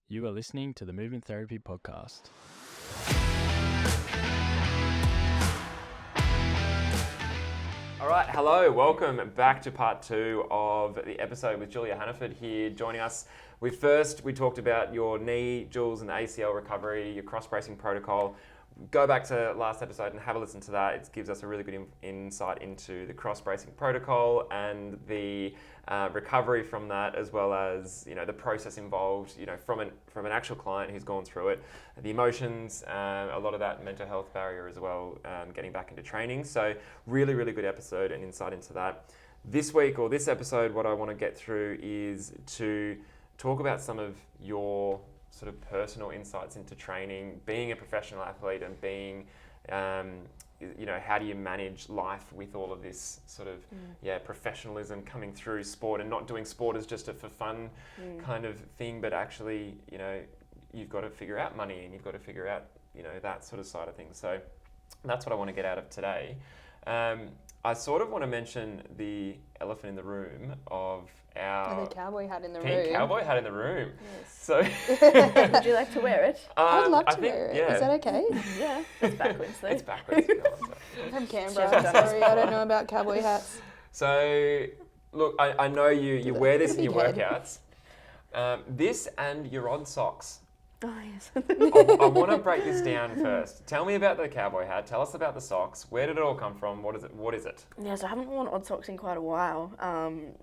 You are listening to the Movement Therapy Podcast. All right, hello, welcome back to part 2 of the episode with Julia Hannaford here joining us. We talked about your knee, Jules, and the ACL recovery, your cross-bracing protocol. Go back to last episode and have a listen to that. It gives us a really good insight into the cross-bracing protocol and the recovery from that, as well as the process involved from an actual client who's gone through it, the emotions, a lot of that mental health barrier as well, getting back into training. So really good episode and insight into that. This week, or this episode, what I want to get through is to talk about some of your sort of personal insights into training, being a professional athlete, and being how do you manage life with all of this sort of professionalism coming through sport, and not doing sport as just a for fun kind of thing, but actually you've got to figure out money, and you've got to figure out that sort of side of things. So that's what I want to get out of today. I sort of want to mention the elephant in the room of our the cowboy hat in the pink room. cowboy hat in the room. Yes. So Would you like to wear it? I'd love to wear it. Yeah. Is that okay? Yeah, it's backwards though. It's backwards. I'm from Canberra. Sorry, I don't know about cowboy hats. So look, I know you wear this in your Big head. workouts. This and your odd socks. Oh yes. I want to break this down first. Tell me about the cowboy hat. Tell us about the socks. Where did it all come from? What is it? Yeah, so I haven't worn odd socks in quite a while.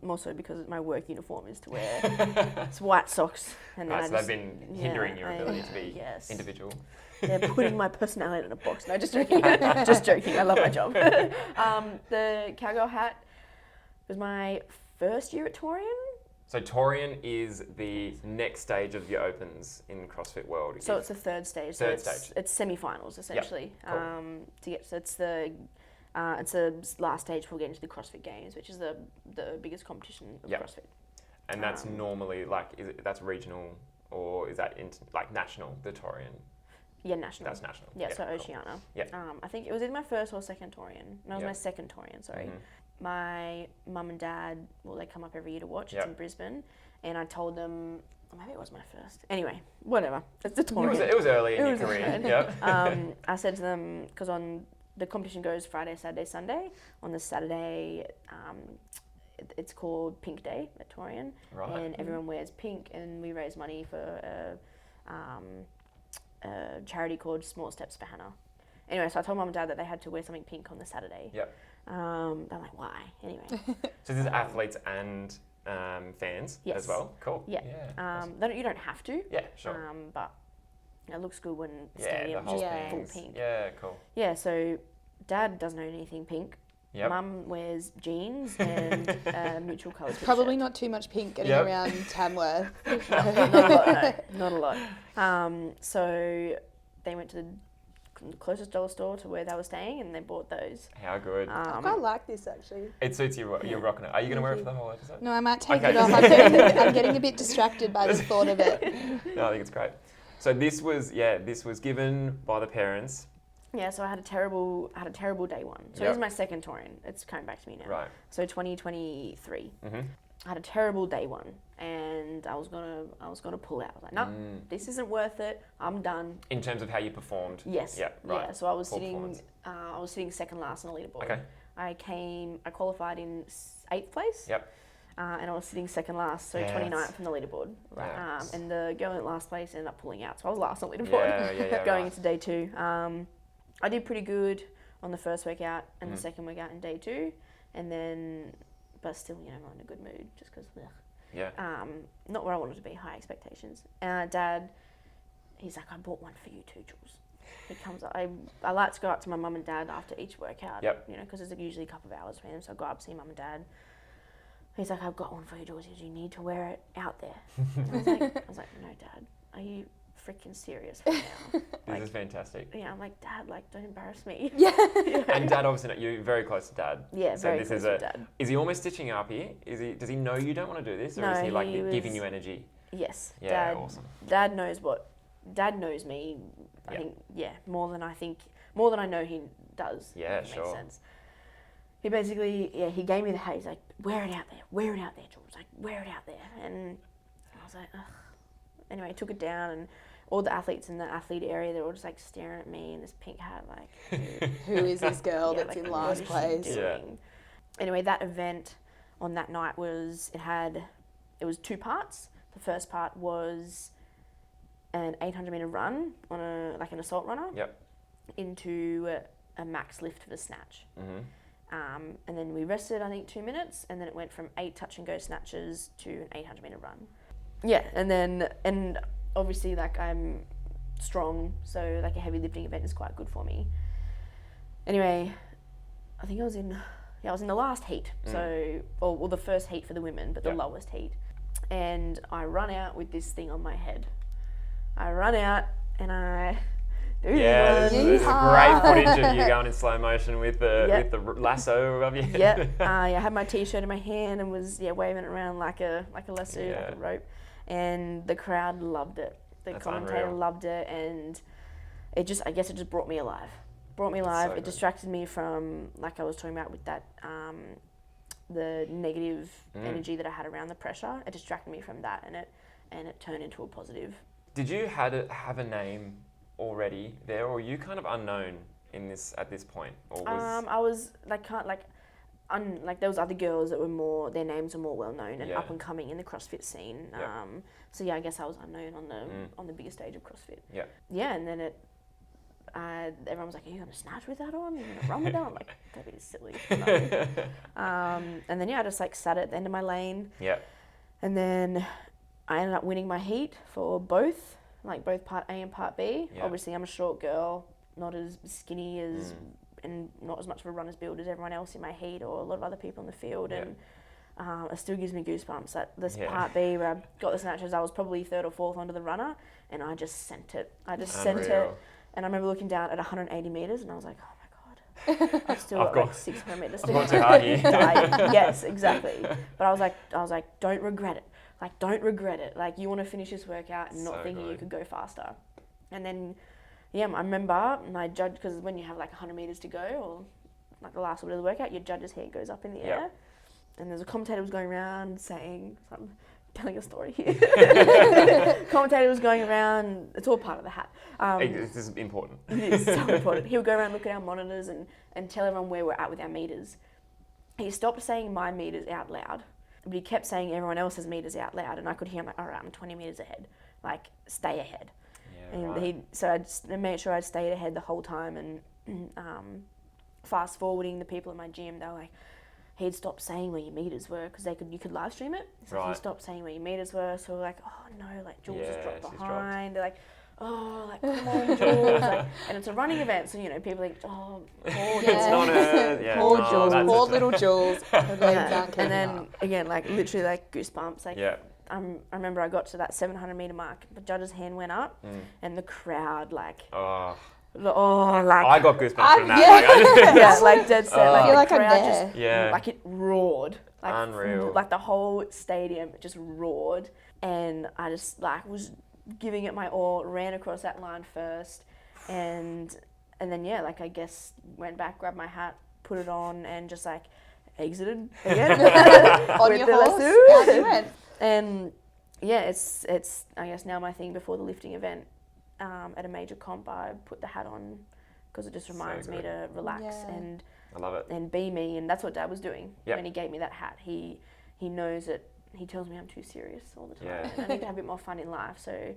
More so because my work uniform is to wear it's white socks, and Right, so they've been hindering your ability to be yes. individual. They're putting my personality in a box. No, just joking. Just joking. I love my job. The cowgirl hat was my first year at Torian. So Torian is the next stage of your opens in CrossFit world. So it's the third stage. It's semi-finals essentially. Yep. Cool. It's the last stage before getting to the CrossFit Games, which is the biggest competition of CrossFit. And that's normally that's regional, or is that national? The Torian. Yeah, national. That's national. Yeah, so Oceania. Cool. Yeah. I think it was either my first or second Torian. No, it was my second Torian, sorry. Mm-hmm. My mum and dad, they come up every year to watch. It's in Brisbane. And I told them, maybe it was my first. Anyway, whatever. It's the Torian. It was early in your career. Yeah. I said to them, because the competition goes Friday, Saturday, Sunday. On the Saturday, it's called Pink Day at Torian. Right. And everyone wears pink, and we raise money for a charity called Small Steps for Hannah. Anyway, so I told mum and dad that they had to wear something pink on the Saturday. Yep. I'm like, why? Anyway. So this is athletes and fans as well? Cool. Yeah. Awesome. You don't have to. Yeah, sure. But it looks good when the stadium's whole just full things. pink. Yeah, cool. Yeah, so dad doesn't own anything pink. Yep. Mum wears jeans and neutral colours. Probably not too much pink getting around Tamworth. Not a lot. So they went to the closest dollar store to where they were staying, and they bought those. How good. I quite like this actually. It suits you. You're rocking it. Are you going to wear it for the whole episode? No, I might take it off. I'm getting a bit distracted by the thought of it. No, I think it's great. So this was given by the parents. Yeah, so I had a terrible day one. So this is my second Torian. It's coming back to me now. Right. So 2023. Mm-hmm. I had a terrible day one, and I was gonna pull out. I was like, no, this isn't worth it. I'm done. In terms of how you performed. Yes. Yeah. Right. Yeah. So I was sitting second last on the leaderboard. Okay. I qualified in 8th place. Yep. And I was sitting second last, so 29th on the leaderboard. Right. And the girl in last place ended up pulling out, so I was last on the leaderboard going into day 2. I did pretty good on the first workout and the second workout in day 2, and then, but still, not in a good mood, just because, not where I wanted to be, high expectations. Dad, he's like, I bought one for you too, Jules. He comes up, I like to go up to my mum and dad after each workout, because there's usually a couple of hours for him, so I go up, see mum and dad. He's like, I've got one for you, Jules. You need to wear it out there. I was like, no, Dad, are you freaking serious right now? This is fantastic. Yeah, I'm like, Dad, don't embarrass me. Yeah. And Dad, obviously, you're very close to Dad. Yeah, so very this close to Dad. Is he almost stitching up here? Does he know you don't want to do this, or is he giving you energy? Yes. Yeah, Dad, awesome. Dad knows me. I think more than I know he does. Yeah, if it sure. Makes sense. He basically, he gave me the hat. He's like, wear it out there, Jules. Like, wear it out there. And I was like, ugh. anyway, I took it down, and all the athletes in the athlete area, they're all just like staring at me in this pink hat, like, who is this girl that's like, in what last is she place? doing? Anyway, that event on that night was 2 parts. The first part was an 800-meter run on an assault runner into a max lift for the snatch. And then we rested, I think, 2 minutes, and then it went from 8 touch and go snatches to an 800-meter run. Yeah, and obviously, like, I'm strong, so like a heavy lifting event is quite good for me. Anyway, I think I was in the last heat, so or the first heat for the women, but the lowest heat. And I run out with this thing on my head. I run out and I do this is great footage of you going in slow motion with the lasso above you. I had my t-shirt in my hand and was waving it around like a lasso, like a rope, and the crowd loved it. The commentator loved it, and I guess it just brought me alive. It distracted me from, like I was talking about with that, the negative energy that I had around the pressure. It distracted me from that, and it turned into a positive. Did you have a name already there, or were you kind of unknown at this point? Or was... I was like there was other girls that were their names were more well known and up and coming in the CrossFit scene. So I guess I was unknown on the biggest stage of CrossFit. And then everyone was like, "Are you going to snatch with that on? Are you going to run with that?" I'm like, "That'd be silly." And then I just like sat at the end of my lane. And then I ended up winning my heat for both part A and part B. Obviously, I'm a short girl, not as skinny as and not as much of a runner's build as everyone else in my heat or a lot of other people in the field. And it still gives me goosebumps that this part B where I got the snatches, I was probably 3rd or 4th onto the runner, and I just sent it. Sent it. And I remember looking down at 180 metres and I was like, oh my God, I've still got like 600 metres to go. I've gone too hard here. Yes, exactly. But I was like, don't regret it. Like, don't regret it. Like, you want to finish this workout and not thinking you could go faster. And then, I remember my judge, because when you have like 100 metres to go, or like the last little bit of the workout, your judge's hair goes up in the air. And there's a commentator was going around saying something. Telling a story here. Commentator was going around, it's all part of the hat. This is important. It is so important. He would go around, look at our monitors and tell everyone where we're at with our meters. He stopped saying my meters out loud, but he kept saying everyone else's meters out loud, and I could hear him like, all right, I'm 20 meters ahead. Like, stay ahead. So I just made sure I stayed ahead the whole time, and fast forwarding the people in my gym, they were like, he'd stopped saying where your meters were because you could live stream it. So he stopped saying where your meters were. So we're like, oh no, like Jules has dropped behind. They're like, oh, like come on, Jules. Like, and it's a running event, so people are like, oh, poor Jules. It's not poor Jules, poor little Jules. And then again, like literally like goosebumps. Like I remember I got to that 700 meter mark. The judge's hand went up, and the crowd like. I got goosebumps from that. Like dead set. I feel like the I'm crowd there. like it roared. Like, unreal. Like the whole stadium just roared, and I just like was giving it my all. Ran across that line first, and then like I guess went back, grabbed my hat, put it on, and just like exited again on your horse. How you went? And it's I guess now my thing before the lifting event. At a major comp, I put the hat on because it just reminds me to relax and I love it. And be me, and that's what Dad was doing when he gave me that hat. He knows that he tells me I'm too serious all the time, and I need to have a bit more fun in life. So,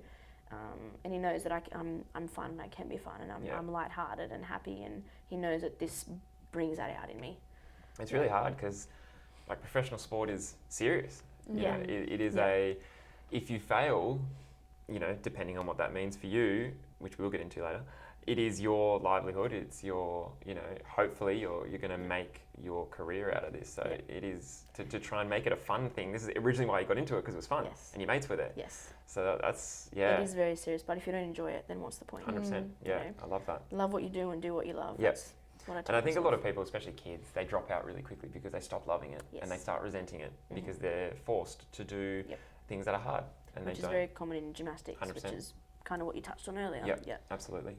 and he knows that I'm fun and I can be fun, and I'm lighthearted and happy, and he knows that this brings that out in me. It's really hard because like professional sport is serious. You know, it is if you fail. Depending on what that means for you, which we'll get into later, it is your livelihood. It's your, hopefully you're going to make your career out of this. So it is to try and make it a fun thing. This is originally why you got into it, because it was fun and your mates were there. Yes. So that's, It is very serious, but if you don't enjoy it, then what's the point? 100%. I love that. Love what you do and do what you love. Yes. And I think a lot of people, especially kids, they drop out really quickly because they stop loving it and they start resenting it because they're forced to do things that are hard. Which is very common in gymnastics, 100%. Which is kind of what you touched on earlier. Yeah, absolutely.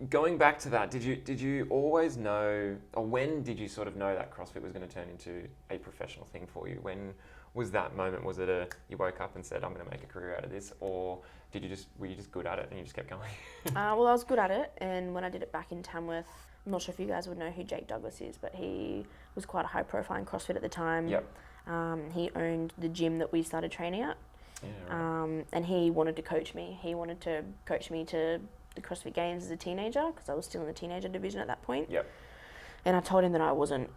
Going back to that, did you always know, or when did you sort of know that CrossFit was going to turn into a professional thing for you? was that moment? Was it you woke up and said, I'm going to make a career out of this? Or were you just good at it and you just kept going? Well, I was good at it, and when I did it back in Tamworth, I'm not sure if you guys would know who Jake Douglas is, but he was quite a high profile in CrossFit at the time. Yep. He owned the gym that we started training at. Yeah, right. And he wanted to coach me. He wanted to coach me to the CrossFit Games as a teenager, because I was still in the teenager division at that point. Yep. And I told him that I wasn't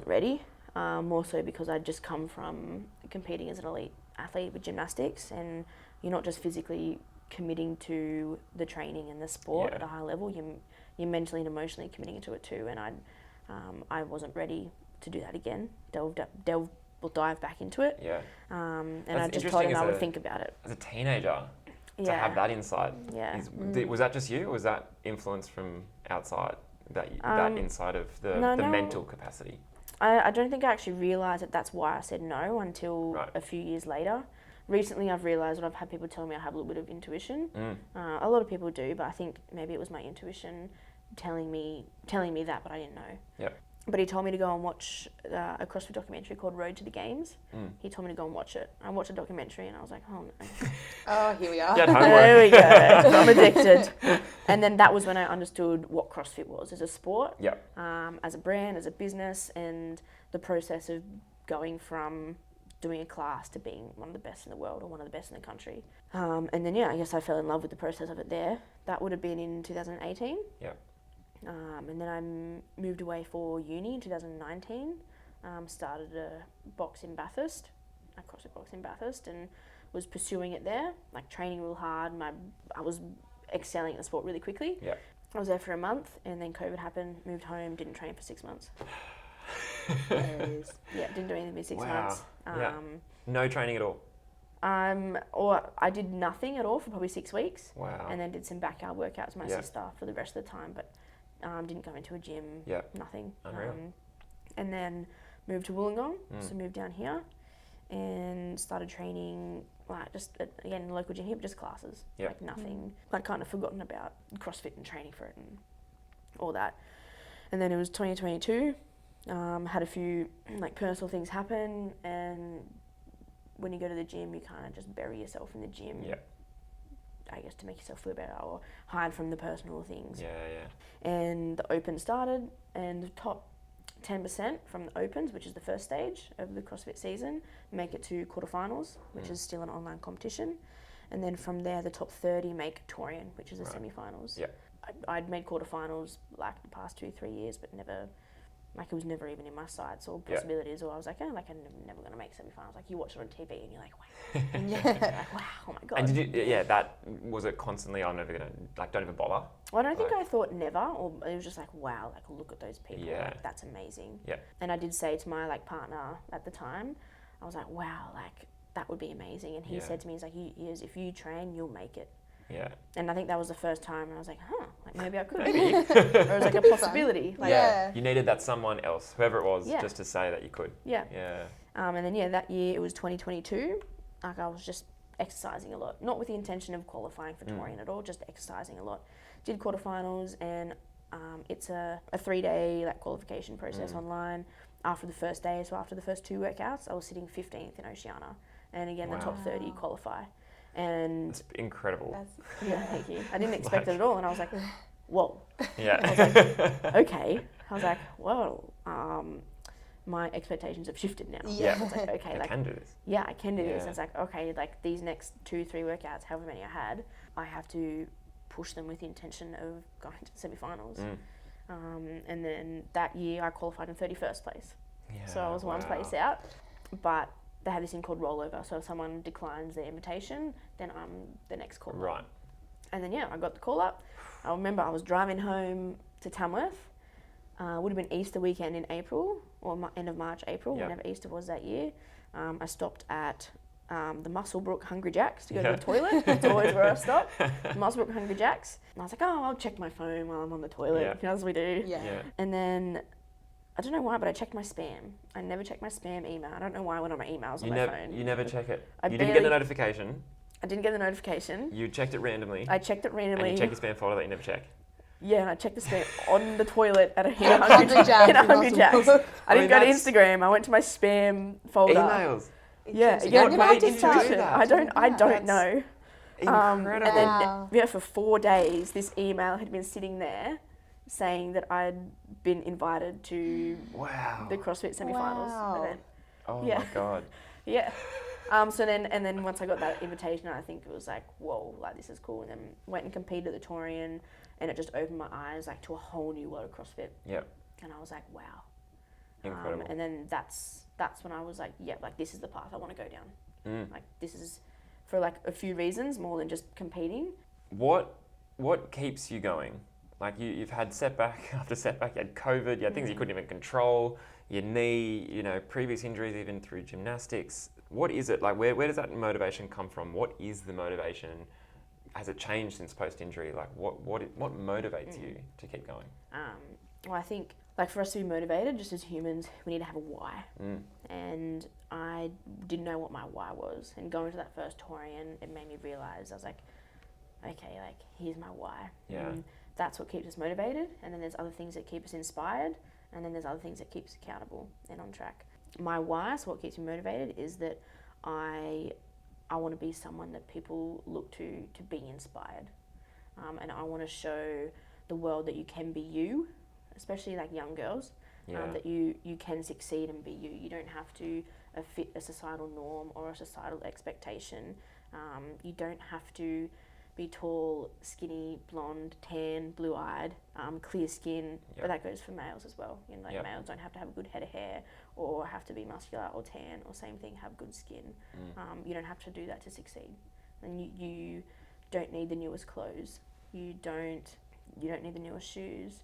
ready, more so because I'd just come from competing as an elite athlete with gymnastics, and you're not just physically committing to the training and the sport at a high level, you're mentally and emotionally committing to it too, and I wasn't ready to do that again, dive back into it. Yeah. And That's I just told him I would think about it. As a teenager, to have that insight, was that just you, or was that influence from outside, that inside of the mental capacity? I don't think I actually realised that that's why I said no until a few years later. Recently I've realised, and I've had people tell me I have a little bit of intuition. A lot of people do, but I think maybe it was my intuition telling me that, but I didn't know. Yep. But he told me to go and watch a CrossFit documentary called Road to the Games. He told me to go and watch it. I watched the documentary and I was like, oh no. Oh, here we are. There we go. I'm addicted. And then that was when I understood what CrossFit was as a sport, as a brand, as a business, and the process of going from doing a class to being one of the best in the world or one of the best in the country. And then, I guess I fell in love with the process of it there. That would have been in 2018. Yeah. And then I moved away for uni in 2019, started a box in Bathurst, a CrossFit box in Bathurst, and was pursuing it there, like training real hard. I was excelling at the sport really quickly. Yeah. I was there for a month, and then COVID happened, moved home, didn't train for 6 months. Didn't do anything for 6 months. No training at all? Or I did nothing at all for probably 6 weeks. Wow. And then did some backyard workouts with my sister for the rest of the time, but didn't go into a gym, nothing. Unreal. And then moved to Wollongong, so moved down here and started training, like just, again, local gym here, but just classes, like nothing. I'd kind of forgotten about CrossFit and training for it and all that. And then it was 2022, had a few like personal things happen, and when you go to the gym, you kind of just bury yourself in the gym. Yeah. I guess to make yourself feel better or hide from the personal things. Yeah. And the Open started, and the top 10% from the Opens, which is the first stage of the CrossFit season, make it to quarterfinals, which is still an online competition. And then from there, the top 30 make Torian, which is the semi-finals. Yeah. I'd made quarterfinals like the past 2-3 years, but never, like it was never even in my sights or possibilities, or I was like, I'm never going to make semi-finals. Like you watch it on TV and you're like, wow. Like, wow, oh my God. And did you, was it constantly, I'm never going to, like, don't even bother? Well, I don't think I thought never, or it was just like, wow, like look at those people, like that's amazing. Yeah. And I did say to my like partner at the time, I was like, wow, like that would be amazing. And he said to me, he's like, if you train, you'll make it. Yeah. And I think that was the first time, and I was like, like maybe I could. Maybe. Or it was like a possibility. Like, You needed that someone else, whoever it was, just to say that you could. Yeah. Yeah. And then that year, it was 2022. Like I was just exercising a lot, not with the intention of qualifying for Torian at all, just exercising a lot. Did quarterfinals, and it's a 3-day like qualification process online. After the first day, so after the first 2 workouts, I was sitting 15th in Oceania, and again the top 30 qualify. And it's incredible. Thank you. I didn't expect it at all, and I was like, whoa. Yeah. I was like, okay. I was like, whoa. My expectations have shifted now. Yeah. I was like, okay, I can do this. Yeah, I can do this. It's like, okay, like these next 2-3 workouts, however many I had, I have to push them with the intention of going to the semi-finals. And then that year I qualified in 31st place. Yeah, so I was one place out, but they have this thing called rollover. So if someone declines their invitation, then I'm the next call up. Right. And then I got the call up. I remember I was driving home to Tamworth. Would have been Easter weekend in April, or end of March, April, whenever Easter was that year. I stopped at the Muswellbrook Hungry Jacks to go to the toilet. That's always where I stop. Muswellbrook Hungry Jacks. And I was like, I'll check my phone while I'm on the toilet, as we do. And then, I don't know why, but I checked my spam. I never checked my spam email. I don't know why I went on my emails on my phone. You never check it? You didn't get the notification? I didn't get the notification. You checked it randomly? I checked it randomly. And you checked the spam folder that you never check? Yeah, and I checked the spam on the toilet at a Hungry Jacks. I didn't go to Instagram. I went to my spam folder. Emails? Yeah, What made you do started. that? I don't know. Incredible. And then, for 4 days, this email had been sitting there saying that I'd been invited to the CrossFit semi-finals event. Oh my God. Yeah. So then once I got that invitation, I think it was like, whoa, like this is cool. And then went and competed at the Torian, and it just opened my eyes like to a whole new world of CrossFit. Yep. And I was like, wow. Incredible. And then that's when I was like, yeah, like this is the path I want to go down. Like this is for like a few reasons more than just competing. What keeps you going? Like you've had setback after setback. You had COVID. You had things you couldn't even control. Your knee. You know, previous injuries even through gymnastics. What is it like? Where does that motivation come from? What is the motivation? Has it changed since post-injury? Like what motivates you to keep going? Well, I think like for us to be motivated, just as humans, we need to have a why. And I didn't know what my why was. And going to that first Torian, it made me realise, I was like, okay, like here's my why. Yeah. And that's what keeps us motivated. And then there's other things that keep us inspired. And then there's other things that keep us accountable and on track. My why, so what keeps me motivated, is that I want to be someone that people look to be inspired. And I want to show the world that you can be you, especially like young girls, that you can succeed and be you. You don't have to fit a societal norm or a societal expectation. You don't have to be tall, skinny, blonde, tan, blue-eyed, clear skin, but that goes for males as well. You know, like males don't have to have a good head of hair or have to be muscular or tan, or same thing, have good skin. You don't have to do that to succeed. And you don't need the newest clothes. You don't need the newest shoes.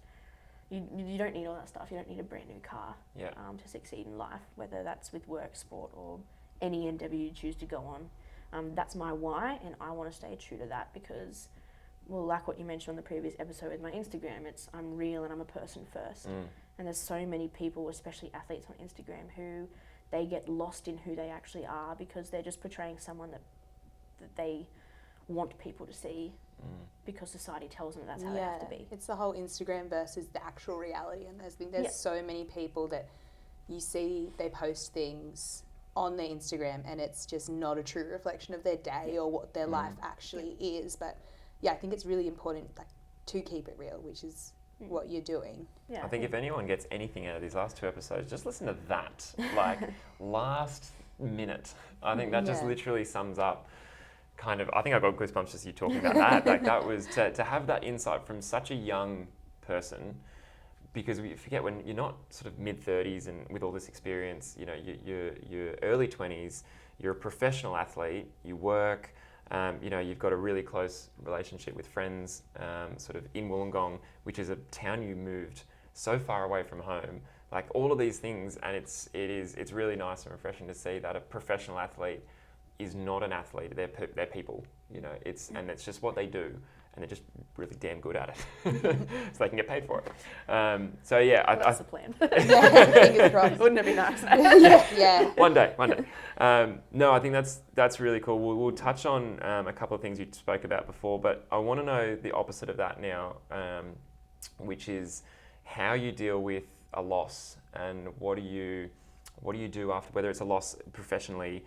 You don't need all that stuff. You don't need a brand new car to succeed in life, whether that's with work, sport, or any endeavour you choose to go on. That's my why, and I want to stay true to that because, well, like what you mentioned on the previous episode with my Instagram, it's I'm real and I'm a person first. And there's so many people, especially athletes on Instagram, who they get lost in who they actually are because they're just portraying someone that they want people to see because society tells them that's how they have to be. It's the whole Instagram versus the actual reality, and there's so many people that you see they post things on their Instagram and it's just not a true reflection of their day or what their life actually is. But yeah, I think it's really important like to keep it real, which is what you're doing. I think if anyone gets anything out of these last 2 episodes, just listen to that. Like last minute. I think that just literally sums up kind of, I think I got goosebumps just you talking about that. Like that was to have that insight from such a young person, because we forget when you're not sort of mid-30s and with all this experience, you know, you're early 20s, you're a professional athlete, you work, you know, you've got a really close relationship with friends, sort of in Wollongong, which is a town you moved so far away from home. Like all of these things, and it's really nice and refreshing to see that a professional athlete is not an athlete. They're people, you know. It's just what they do, and they're just really damn good at it, so they can get paid for it. So yeah, that's the plan. Fingers crossed. Wouldn't it be nice? Yeah. One day. No, I think that's really cool. We'll touch on a couple of things you spoke about before, but I want to know the opposite of that now, which is how you deal with a loss and what do you do after, whether it's a loss professionally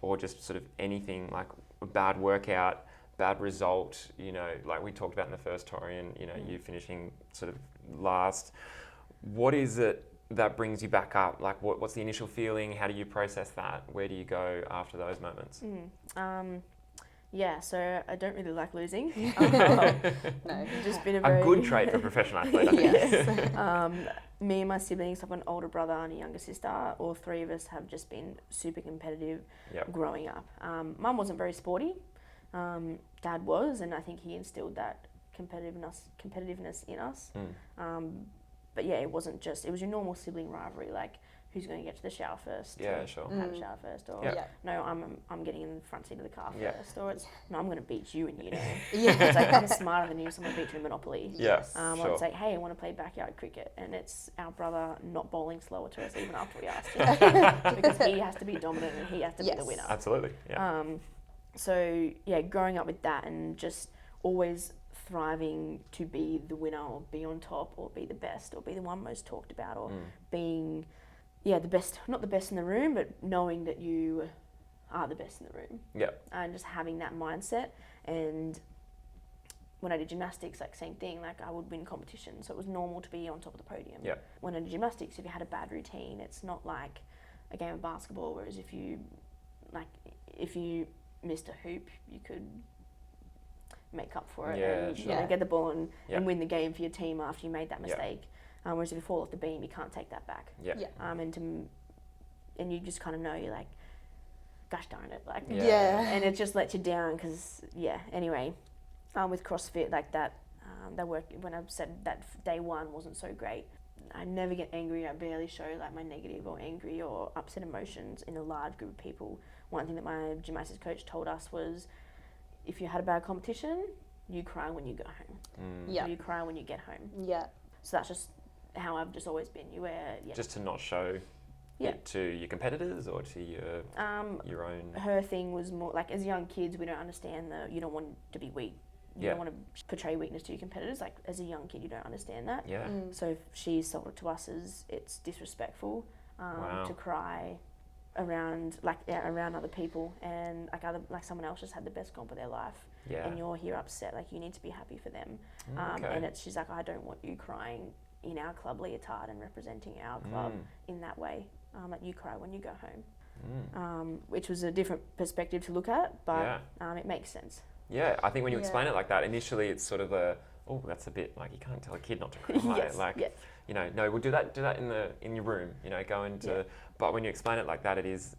or just sort of anything like a bad workout, bad result, you know, like we talked about in the first Torian, you know, you finishing sort of last. What is it that brings you back up? Like what's the initial feeling? How do you process that? Where do you go after those moments? Yeah, so I don't really like losing. No. Just been a good trait for a professional athlete, I think. Yes. Me and my siblings have an older brother and a younger sister. All 3 of us have just been super competitive growing up. Mum wasn't very sporty. Dad was, and I think he instilled that competitiveness in us. But yeah, it was your normal sibling rivalry, like who's going to get to the shower first? Yeah, sure. Have a shower first, or no, I'm getting in the front seat of the car first, or it's no, I'm going to beat you, and you know, it's like I'm smarter than you, so I'm going to beat you in Monopoly. Or it's like, hey, I want to play backyard cricket, and it's our brother not bowling slower to us even after we asked him, because he has to be dominant and he has to be the winner. Absolutely. Yeah. So yeah, growing up with that and just always thriving to be the winner or be on top or be the best or be the one most talked about or being not the best in the room, but knowing that you are the best in the room. Yeah. And just having that mindset. And when I did gymnastics, like same thing, like I would win competitions, so it was normal to be on top of the podium. Yeah. When I did gymnastics, if you had a bad routine, it's not like a game of basketball, whereas if you missed a hoop, you could make up for it and sure. get the ball and win the game for your team after you made that mistake. Whereas if you fall off the beam, you can't take that back. And you just kind of know, you're like, gosh darn it, like and it just lets you down because anyway, with CrossFit, like that work, when I said that day one wasn't so great, I never get angry. I barely show like my negative or angry or upset emotions in a large group of people. One thing that my gymnastics coach told us was, if you had a bad competition, you cry when you go home. You cry when you get home. So that's just how I've just always been. You wear just to not show it to your competitors or to your own. Her thing was more like, as young kids, we don't understand you don't want to be weak. You don't want to portray weakness to your competitors. Like as a young kid, you don't understand that. So she sold it to us as it's disrespectful to cry around other people, and like someone else just had the best comp of their life, and you're here upset. Like you need to be happy for them. And she's like, I don't want you crying in our club leotard and representing our club in that way. Like you cry when you go home, which was a different perspective to look at, but it makes sense. Yeah, I think when you explain it like that, initially it's sort of that's a bit like, you can't tell a kid not to cry. No, we'll do that in your room, go into, but when you explain it like that, it is,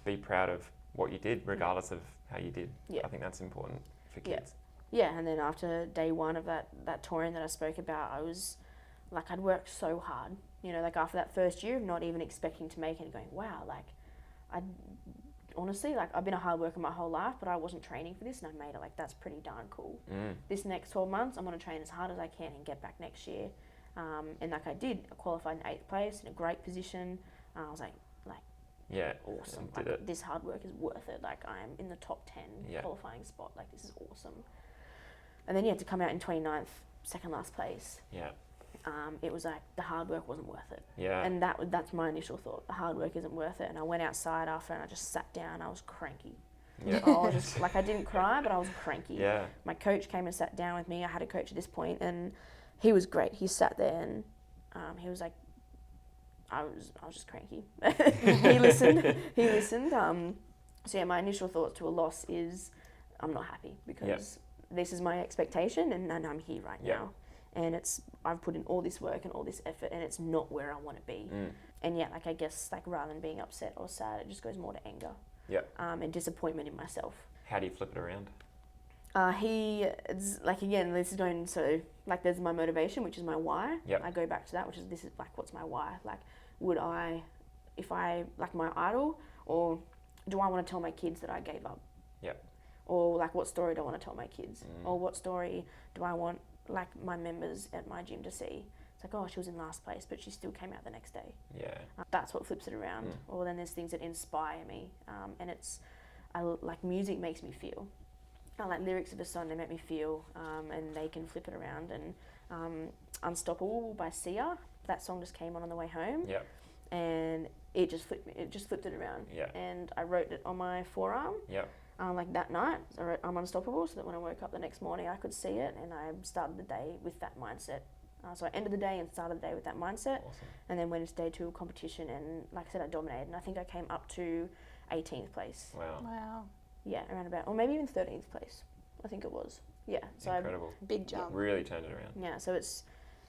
be proud of what you did regardless of how you did. I think that's important for kids. And then after day one of that touring that I spoke about, I was like, I'd worked so hard, like after that first year of not even expecting to make it, going, wow, like honestly, like I've been a hard worker my whole life, but I wasn't training for this and I made it. Like that's pretty darn cool. This next 12 months, I'm going to train as hard as I can and get back next year. And like I did, I qualified in 8th place in a great position. I was like awesome. Like this hard work is worth it. Like I'm in the top 10 qualifying spot. Like this is awesome. And then to come out in 29th, second last place. It was like the hard work wasn't worth it. And that's my initial thought. The hard work isn't worth it. And I went outside after and I just sat down. I was cranky. I didn't cry, but I was cranky. My coach came and sat down with me. I had a coach at this point, and he was great. He sat there and he was like, I was just cranky. He listened. So my initial thoughts to a loss is, I'm not happy because this is my expectation, and I'm here right now. And I've put in all this work and all this effort, and it's not where I want to be. And I guess rather than being upset or sad, it just goes more to anger. And disappointment in myself. How do you flip it around? Again, this is going, so there's my motivation, which is my why. I go back to that, which is, this is what's my why? If I my idol, or do I want to tell my kids that I gave up? Or what story do I want to tell my kids? Or what story do I want my members at my gym to see? It's like, oh, she was in last place, but she still came out the next day. That's what flips it around. Or then there's things that inspire me, and music makes me feel. I like lyrics of a song, they make me feel, and they can flip it around. And Unstoppable by Sia, that song just came on the way home, and it just flipped it around. And I wrote it on my forearm. That night, I wrote, I'm unstoppable, so that when I woke up the next morning, I could see it, and I started the day with that mindset. So I ended the day and started the day with that mindset. Awesome. And then went into day 2 competition, and like I said, I dominated, and I think I came up to 18th place. Wow. Yeah, around about, or maybe even 13th place, I think it was. Yeah, so incredible. Big jump. Really turned it around. Yeah, so it's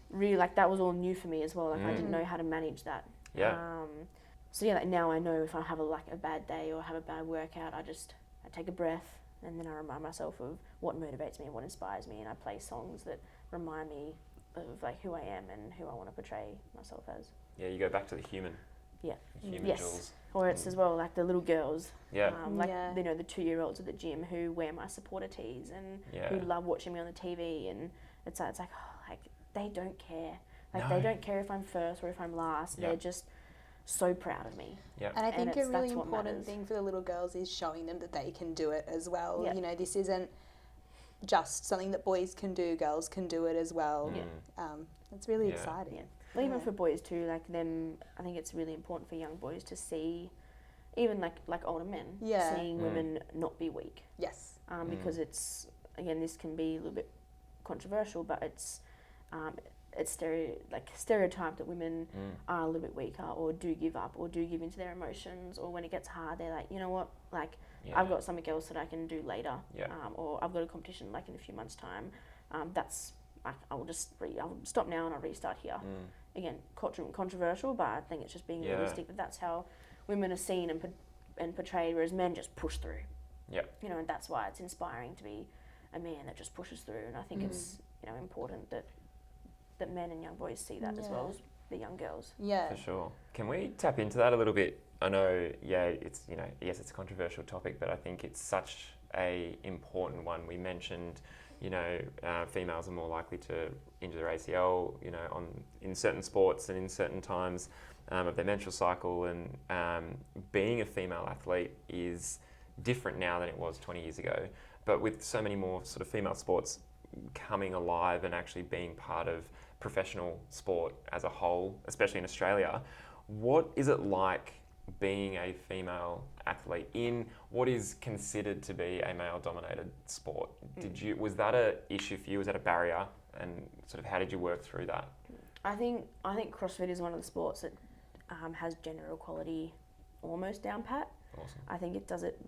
really that was all new for me as well. I didn't know how to manage that. So now I know if I have a bad day or have a bad workout, I take a breath, and then I remind myself of what motivates me and what inspires me, and I play songs that remind me of who I am and who I want to portray myself as. Yeah, you go back to the human. Yeah. The human yes. Jules. Or it's as well the little girls. Yeah. The 2-year-olds at the gym who wear my supporter tees and who love watching me on the TV, and it's they don't care. They don't care if I'm first or if I'm last. They're just so proud of me. Yep. And I think a really important thing for the little girls is showing them that they can do it as well. Yep. This isn't just something that boys can do, girls can do it as well. It's really exciting. Yeah. But even for boys too, like them, I think it's really important for young boys to see, even like older men, seeing women not be weak. Yes. Because it's, again, this can be a little bit controversial, but it's stereotyped that women are a little bit weaker or do give up or do give into their emotions, or when it gets hard, they're like, you know what, like I've got something else that I can do later, or I've got a competition like in a few months' time. That's I'll stop now and I'll restart here. Again, controversial, but I think it's just being realistic that that's how women are seen and portrayed, whereas men just push through. Yeah. You know, and that's why it's inspiring to be a man that just pushes through. And I think it's, you know, important that men and young boys see that as well as the young girls. Yeah. For sure. Can we tap into that a little bit? I know, it's, you know, yes, it's a controversial topic, but I think it's such a important one. We mentioned, you know, females are more likely to injure their ACL, you know, in certain sports and in certain times of their menstrual cycle, and being a female athlete is different now than it was 20 years ago. But with so many more sort of female sports coming alive and actually being part of professional sport as a whole, especially in Australia, what is it like being a female athlete in what is considered to be a male-dominated sport? Was that an issue for you? Was that a barrier? And sort of how did you work through that? I think CrossFit is one of the sports that has gender equality almost down pat. Awesome. I think it does it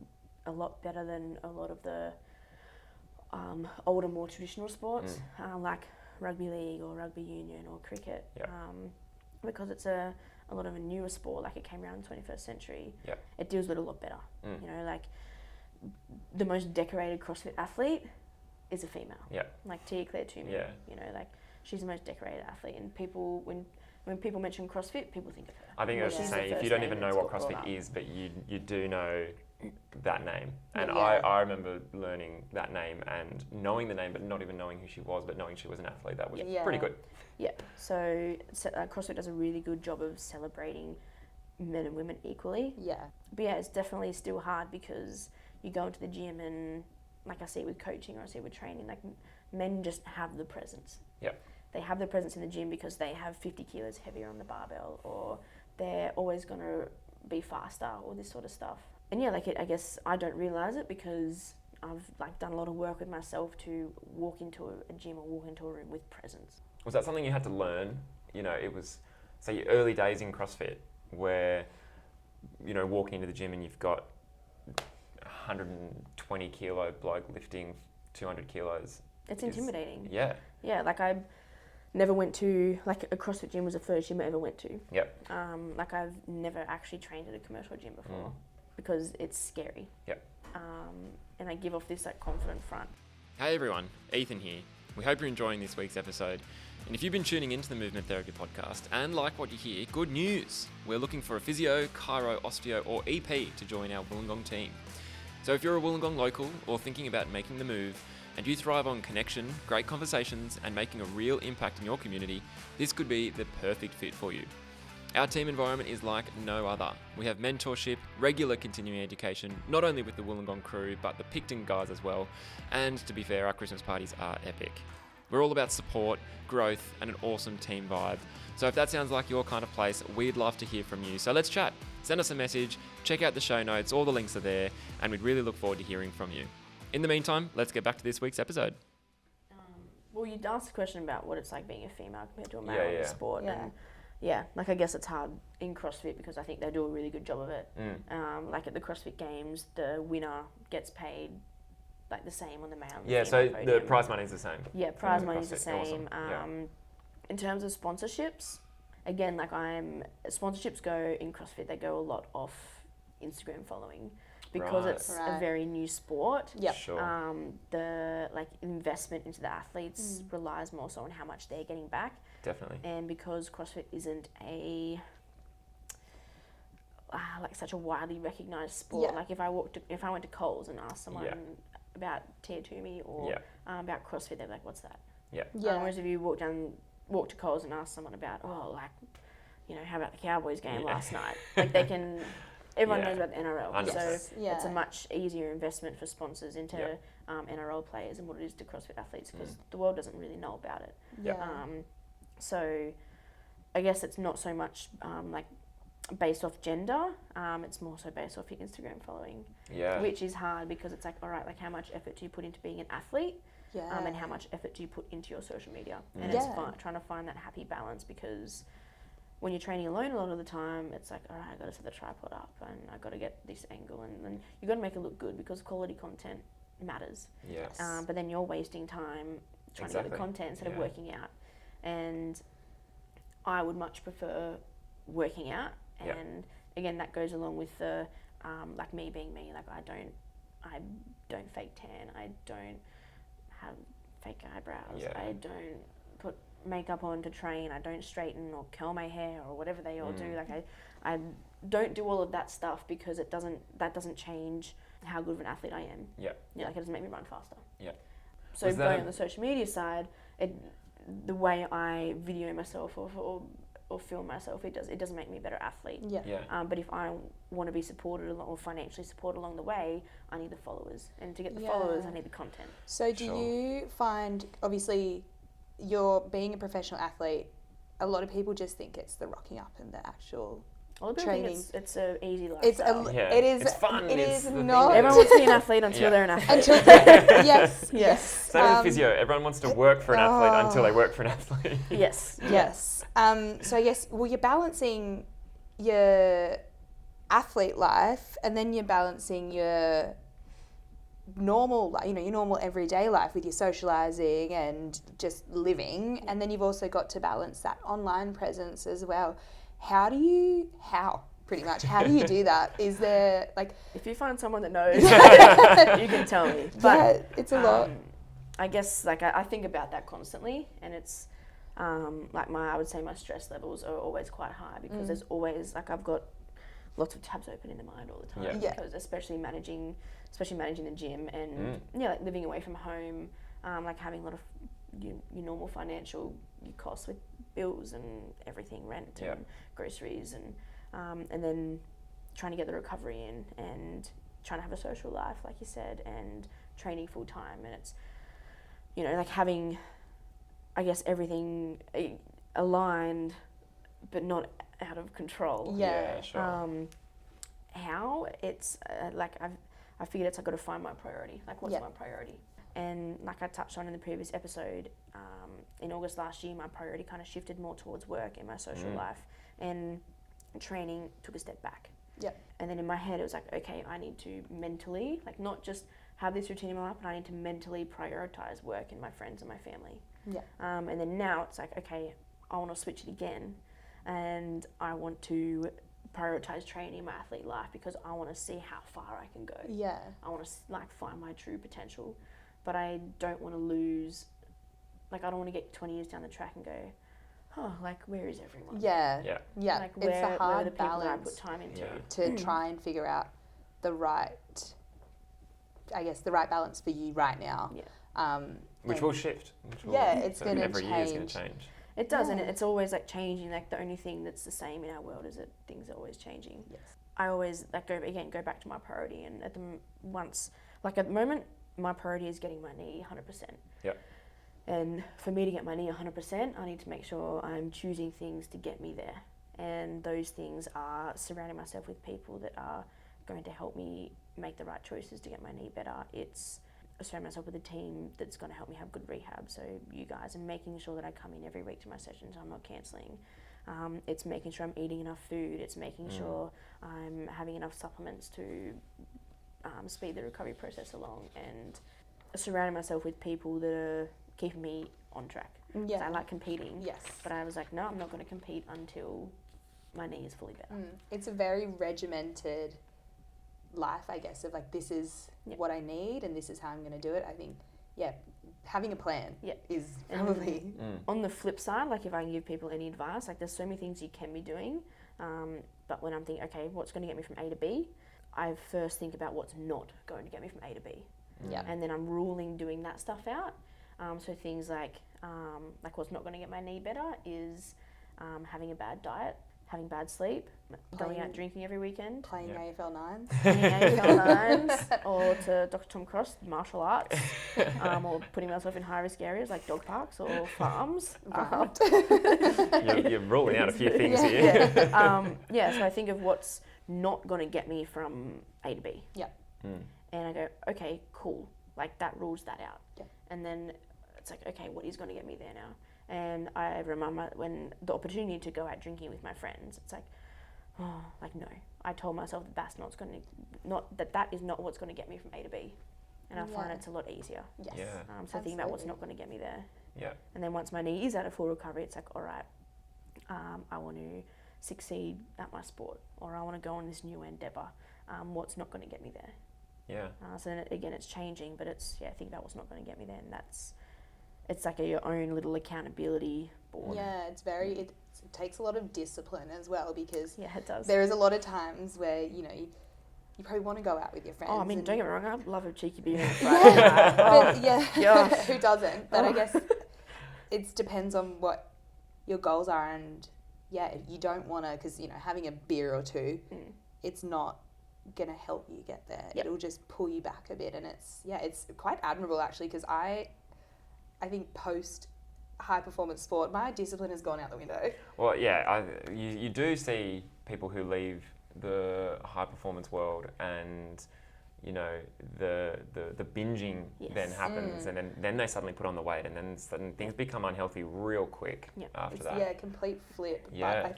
a lot better than a lot of the older, more traditional sports, like rugby league or rugby union or cricket, because it's a lot of a newer sport, like it came around in the 21st century. It deals with it a lot better. You know, like the most decorated CrossFit athlete is a female. Like Tia Claire Toomey. You know, like she's the most decorated athlete, and people when people mention CrossFit, people think of her. I think I was just saying, if you don't even know what CrossFit is, but you do know that name. And I remember learning that name and knowing the name, but not even knowing who she was, but knowing she was an athlete. That was pretty good. Yeah, so CrossFit does a really good job of celebrating men and women equally. But it's definitely still hard because you go into the gym and, like I see with coaching or I see with training, like men just have the presence. They have the presence in the gym because they have 50 kilos heavier on the barbell, or they're always going to be faster, or this sort of stuff. And I guess I don't realise it because I've done a lot of work with myself to walk into a gym or walk into a room with presence. Was that something you had to learn? You know, it was, say, your early days in CrossFit where, you know, walking into the gym and you've got 120 kilo bloke lifting 200 kilos. It's intimidating. Yeah, I never went to, a CrossFit gym was the first gym I ever went to. I've never actually trained at a commercial gym before because it's scary. And I give off this confident front. Hey everyone, Ethan here. We hope you're enjoying this week's episode. And if you've been tuning into the Movement Therapy podcast and like what you hear, good news. We're looking for a physio, chiro, osteo or EP to join our Wollongong team. So if you're a Wollongong local or thinking about making the move, and you thrive on connection, great conversations, and making a real impact in your community, this could be the perfect fit for you. Our team environment is like no other. We have mentorship, regular continuing education, not only with the Wollongong crew, but the Picton guys as well. And to be fair, our Christmas parties are epic. We're all about support, growth, and an awesome team vibe. So if that sounds like your kind of place, we'd love to hear from you. So let's chat. Send us a message, check out the show notes, all the links are there, and we'd really look forward to hearing from you. In the meantime, let's get back to this week's episode. Well, you asked a question about what it's like being a female compared to a male in the sport. And I guess it's hard in CrossFit because I think they do a really good job of it. At the CrossFit Games, the winner gets paid the same on the male. Yeah, so the prize money is the same. Yeah, prize money is the same. Awesome. In terms of sponsorships, again, sponsorships go in CrossFit, they go a lot off Instagram following. Because it's a very new sport, the investment into the athletes relies more so on how much they're getting back. Definitely. And because CrossFit isn't a such a widely recognised sport, if I went to Coles and asked someone about Tia Toomey or about CrossFit, they're like, "What's that?" Whereas if you walk to Coles and ask someone about, how about the Cowboys game last night? They can. Everyone knows about the NRL, so it's a much easier investment for sponsors into NRL players than what it is to CrossFit athletes because the world doesn't really know about it. So I guess it's not so much like based off gender, it's more so based off your Instagram following, which is hard because it's like, all right, like how much effort do you put into being an athlete, and how much effort do you put into your social media, and it's trying to find that happy balance, because when you're training alone a lot of the time, it's like, all right, I got to set the tripod up and I got to get this angle, and then you got to make it look good because quality content matters. Yes. But then you're wasting time trying to get the content instead of working out, and I would much prefer working out. And again, that goes along with the like me being me. Like I don't fake tan. I don't have fake eyebrows. I don't put makeup on to train. I don't straighten or curl my hair or whatever they all do. Like I don't do all of that stuff because that doesn't change how good of an athlete I am. Like it doesn't make me run faster. So going on the social media side, the way I video myself or film myself, it doesn't make me a better athlete. But if I want to be supported or financially supported along the way, I need the followers, and to get the followers, I need the content. So do you find, obviously, you're being a professional athlete, a lot of people just think it's the rocking up and the actual training. Think it's an easy lifestyle. It is. It's fun. It it's is not. Everyone wants to be an athlete until they're an athlete. Yes. Same with physio. Everyone wants to work for an athlete until they work for an athlete. Yes. So I guess, well, you're balancing your athlete life, and then you're balancing your normal, your normal everyday life with your socializing and just living, and then you've also got to balance that online presence as well. How do you do that? Is there, like... If you find someone that knows, you can tell me. But it's a lot. I guess, like, I think about that constantly, and it's, like, I would say my stress levels are always quite high, because there's always, like, I've got lots of tabs open in the mind all the time, because especially managing the gym, and, like, living away from home, like, having a lot of your normal financial costs with bills and everything, rent and groceries, and then trying to get the recovery in, and trying to have a social life, like you said, and training full time. And it's, like having, I guess, everything aligned but not out of control. How it's like I figured I've got to find my priority. Like, what's my priority? And like I touched on in the previous episode, in August last year, my priority kind of shifted more towards work and my social life, and training took a step back. And then in my head, it was like, okay, I need to mentally, like, not just have this routine in my life, but I need to mentally prioritize work and my friends and my family. And then now it's like, okay, I want to switch it again, and I want to prioritize training in my athlete life, because I want to see how far I can go. I want to like find my true potential, but I don't want to lose. Like, I don't want to get 20 years down the track and go, oh, like, where is everyone? Like, it's a hard where are the people balance that I put time into? To try and figure out the right balance for you right now. Which will shift. It's going to change. Every year is going to change. It does, and it's always like changing. Like, the only thing that's the same in our world is that things are always changing. I always go back to my priority, and at the moment, my priority is getting my knee 100%. And for me to get my knee 100%, I need to make sure I'm choosing things to get me there. And those things are surrounding myself with people that are going to help me make the right choices to get my knee better. It's surrounding myself with a team that's going to help me have good rehab. So you guys, and making sure that I come in every week to my sessions, I'm not cancelling. It's making sure I'm eating enough food. It's making sure I'm having enough supplements to speed the recovery process along, and surrounding myself with people that are keeping me on track. I like competing, but I was like, no, I'm not going to compete until my knee is fully better. It's a very regimented life, I guess, of like, this is what I need and this is how I'm going to do it. I think, having a plan is probably... On the flip side, like, if I can give people any advice, like, there's so many things you can be doing, but when I'm thinking, okay, what's going to get me from A to B, I first think about what's not going to get me from A to B. And then I'm ruling doing that stuff out. So things like what's not going to get my knee better is having a bad diet, having bad sleep, going out drinking every weekend, playing AFL 9s, or to Dr. Tom Cross, martial arts, or putting myself in high-risk areas like dog parks or farms. You're ruling out a few things here. Yeah. So I think of what's not going to get me from A to B. Yep. And I go, okay, cool. Like that rules that out. Yep. And then it's like, okay, what is going to get me there now? And I remember when the opportunity to go out drinking with my friends, it's like, oh, like no. I told myself that that is not what's going to get me from A to B. And I find it's a lot easier. Yes. Yeah. So thinking about what's not going to get me there. Yeah. And then once my knee is at a full recovery, it's like, all right, I want to succeed at my sport, or I want to go on this new endeavour. What's not going to get me there? Yeah. So then again, it's changing, but it's think about what's not going to get me there, and it's like your own little accountability board. Yeah, it takes a lot of discipline as well, because it does. There is a lot of times where you probably want to go out with your friends. Oh, I mean, don't get me wrong, I love a cheeky beer on a Friday. Friday. Who doesn't? But I guess it depends on what your goals are, and you don't want to, because having a beer or two, it's not gonna help you get there. Yep. It'll just pull you back a bit, and it's quite admirable actually, because I think post high performance sport, my discipline has gone out the window. Well, you do see people who leave the high performance world, and the binging then happens, and then they suddenly put on the weight, and then suddenly things become unhealthy real quick after that. Yeah, complete flip. Yeah. But I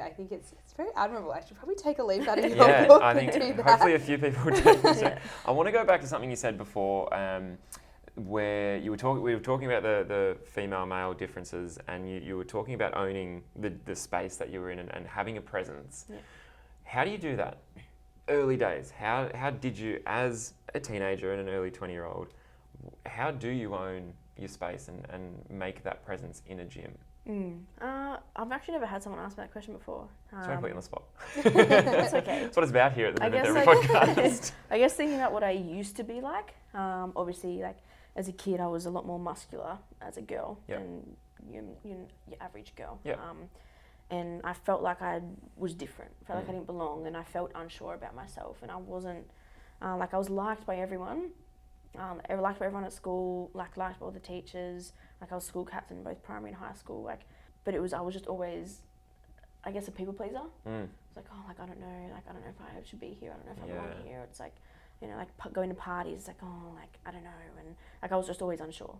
think it's very admirable. I should probably take a leaf out of your book I think and do that. hopefully a few people do. I want to go back to something you said before, where we were talking about the female-male differences, and you were talking about owning the space that you were in and having a presence. Yeah. How do you do that? Early days, how did you, as a teenager and an early 20-year-old, how do you own your space and make that presence in a gym? I've actually never had someone ask me that question before. Sorry, I put you on the spot. That's okay. That's what it's about here at the Movement Therapy Podcast. I guess thinking about what I used to be like, obviously, like as a kid, I was a lot more muscular as a girl than your average girl. Yep. And I felt like I was different. I felt like I didn't belong, and I felt unsure about myself. And I wasn't I was liked by everyone. I liked by everyone at school. Liked by all the teachers. I was school captain both primary and high school. But I was just always, I guess, a people pleaser. It's like, I don't know. I don't know if I should be here. I don't know if I belong here. It's like, going to parties. It's like, I don't know. And I was just always unsure.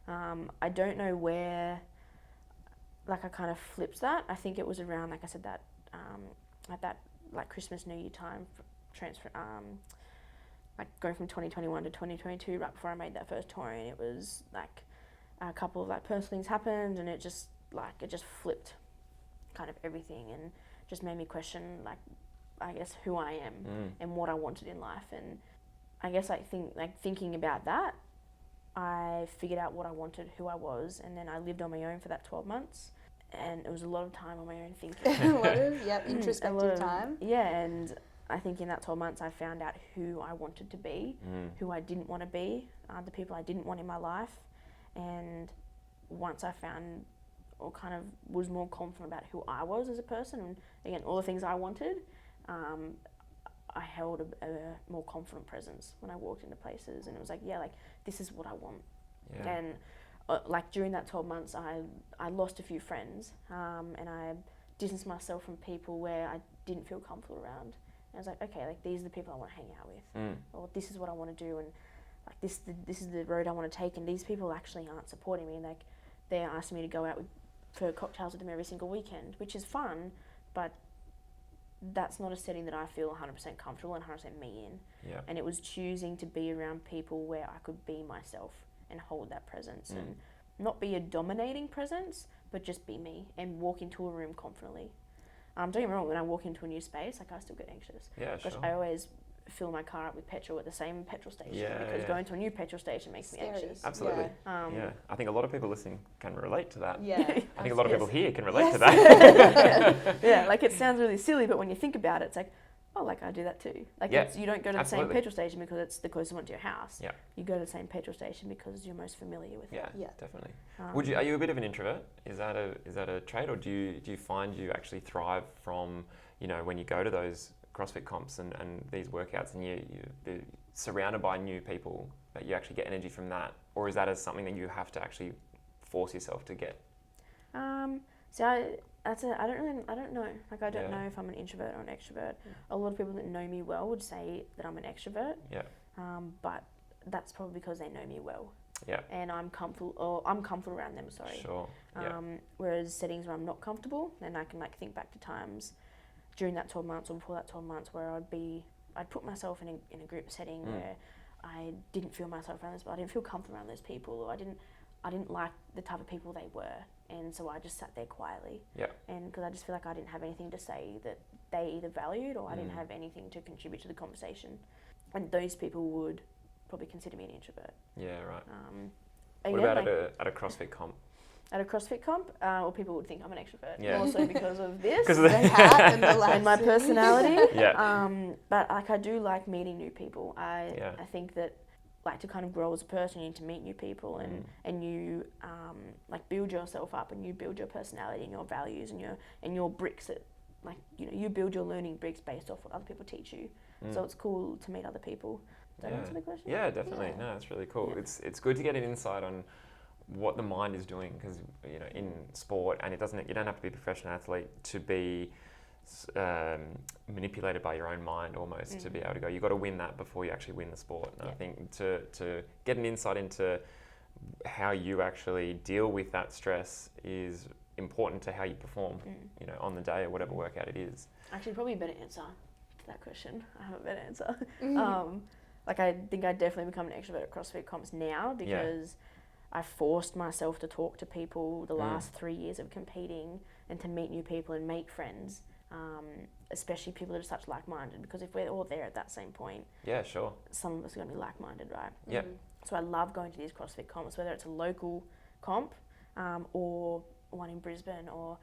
I don't know where. I kind of flipped that. I think it was around, like I said, that at that Christmas New Year time, transfer, going from 2021 to 2022, right before I made that first touring. It was a couple of personal things happened, and it just flipped kind of everything, and just made me question I guess who I am and what I wanted in life. And I guess thinking about that, I figured out what I wanted, who I was, and then I lived on my own for that 12 months. And it was a lot of time on my own thinking. A lot of introspective time. Yeah, and I think in that 12 months I found out who I wanted to be, who I didn't want to be, the people I didn't want in my life. And once I found, or kind of was more confident about who I was as a person, and again, all the things I wanted, I held a more confident presence when I walked into places, and it was this is what I want. Yeah. And during that 12 months, I lost a few friends, and I distanced myself from people where I didn't feel comfortable around. And I was like, okay, these are the people I want to hang out with, or this is what I want to do, and this is the road I want to take. And these people actually aren't supporting me. They're asking me to go out for cocktails with them every single weekend, which is fun, but that's not a setting that I feel 100% comfortable and 100% me in. Yeah. And it was choosing to be around people where I could be myself and hold that presence, and not be a dominating presence, but just be me and walk into a room confidently. Don't get me wrong, when I walk into a new space, I still get anxious. Yeah, because sure. I always fill my car up with petrol at the same petrol station, because going to a new petrol station makes me anxious. Absolutely. I think a lot of people listening can relate to that. Yeah. I think a lot of people here can relate to that. Yeah, it sounds really silly, but when you think about it, it's oh, like I do that too. Like Yeah, you don't go to the absolutely. same petrol station because it's the closest one to your house. Yeah. You go to the same petrol station because you're most familiar with Yeah, it. Yeah. definitely. Are you a bit of an introvert? Is that a trait, or do you find you actually thrive from, you know, when you go to those CrossFit comps and these workouts and you're surrounded by new people, that you actually get energy from that, or is that as something that you have to actually force yourself to get? So I don't know. Like I don't Yeah. know if I'm an introvert or an extrovert. A lot of people that know me well would say that I'm an extrovert. Yeah. But that's probably because they know me well. Yeah. And I'm comfortable around them. Sorry. Sure. Yeah. Whereas settings where I'm not comfortable, then I can like think back to times during that 12 months or before that 12 months where I'd put myself in a group setting where I didn't feel myself around I didn't feel comfortable around those people, or I didn't like the type of people they were, and so I just sat there quietly. Yeah. And because I just feel like I didn't have anything to say that they either valued, or I didn't have anything to contribute to the conversation, and those people would probably consider me an introvert. Yeah. Right. Again, What about like, at a CrossFit comp? at a CrossFit comp, or people would think I'm an extrovert. Yeah. Also because of this. Because The hat and the and my lashes. personality. Yeah. But like I do like meeting new people. Yeah. I think that like to kind of grow as a person, you need to meet new people and you like build yourself up, and you build your personality and your values and your bricks that, like, you know, you build your learning bricks based off what other people teach you. So it's cool to meet other people. Does that answer the question? Yeah, definitely. Yeah. No, it's really cool. Yeah. It's good to get an insight on what the mind is doing, because, you know, in sport, and you don't have to be a professional athlete to be manipulated by your own mind almost to be able to go. You've got to win that before you actually win the sport. And I think to get an insight into how you actually deal with that stress is important to how you perform, you know, on the day or whatever workout it is. Actually, probably a better answer to that question. I have a better answer. Like I think I definitely become an extrovert at CrossFit comps now because I forced myself to talk to people the last 3 years of competing and to meet new people and make friends, especially people that are such like-minded, because if we're all there at that same point, Yeah, sure. some of us are going to be like-minded, right? Yeah. So I love going to these CrossFit comps, whether it's a local comp or one in Brisbane or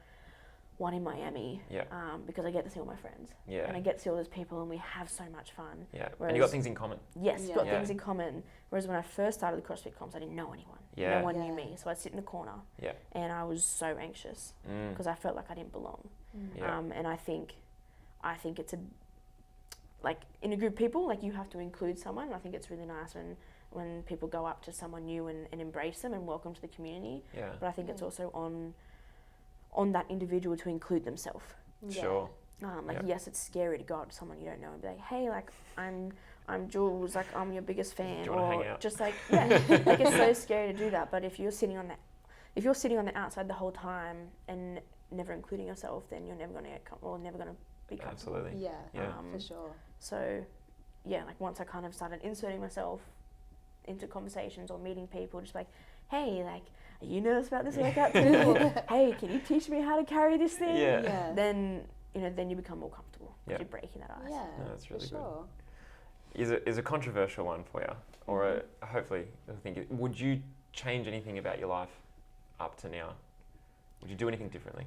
one in Miami, because I get to see all my friends. Yeah. And I get to see all those people and we have so much fun. Yeah. Whereas, And you got things in common. Yes, Yeah. got Yeah. things in common. Whereas when I first started the CrossFit comps, I didn't know anyone. Yeah. No one knew Yeah. me. So I'd sit in the corner Yeah. and I was so anxious because I felt like I didn't belong. Yeah. And I think it's like in a group of people, like you have to include someone. I think it's really nice when people go up to someone new and embrace them and welcome to the community. Yeah. But I think it's also on that individual to include themselves. Sure. Yes, it's scary to go up to someone you don't know and be like, hey, like I'm Jules, like I'm your biggest fan, Do you wanna or hang out? just like like it's so scary to do that. But if you're sitting on the outside the whole time and never including yourself, then you're never gonna never gonna be comfortable. Absolutely. Yeah, Yeah. for sure. So, yeah, like once I kind of started inserting myself into conversations or meeting people, just like, hey, like, are you nervous about this workout too? Or, hey, can you teach me how to carry this thing? Yeah. Yeah. Then you become more comfortable because Yeah. you're breaking that ice. Yeah, No, that's really for sure. Is a controversial one for you, or hopefully, I think, would you change anything about your life up to now? Would you do anything differently?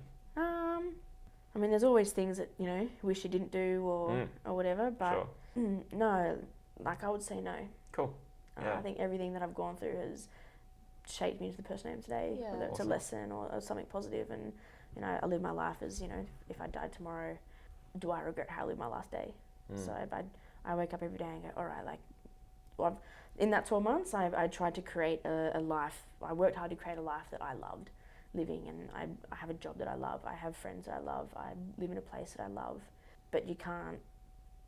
I mean, there's always things that, you know, wish you didn't do or whatever, but Sure. no, like I would say no. Cool. Yeah. I think everything that I've gone through has shaped me into the person I am today, Yeah. whether it's Awesome. a lesson or something positive. And, you know, I live my life as, you know, if I died tomorrow, do I regret how I lived my last day? So I wake up every day and go, all right, like, well, in that 12 months, I tried to create a life. I worked hard to create a life that I loved living, and I have a job that I love. I have friends that I love. I live in a place that I love. But you can't,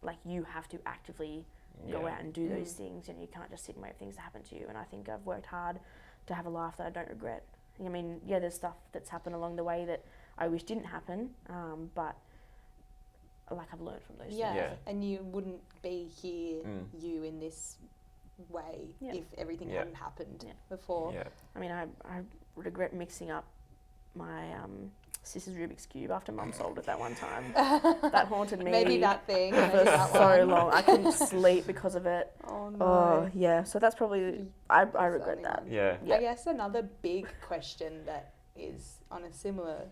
like, you have to actively go out and do those things, and you can't just sit and wait for things to happen to you. And I think I've worked hard to have a life that I don't regret. I mean, yeah, there's stuff that's happened along the way that I wish didn't happen, but like I've learned from those things. Yeah, and you wouldn't be here, you in this way, Yeah. if everything Yeah. hadn't happened Yeah. before. Yeah. I mean, I regret mixing up my sister's Rubik's Cube after Mum sold it that one time. That haunted me. Maybe that thing. for Maybe that so one. long. I couldn't sleep because of it. Oh no. Oh yeah, so that's probably I regret that. Yeah. Yeah. I guess another big question that is on a similar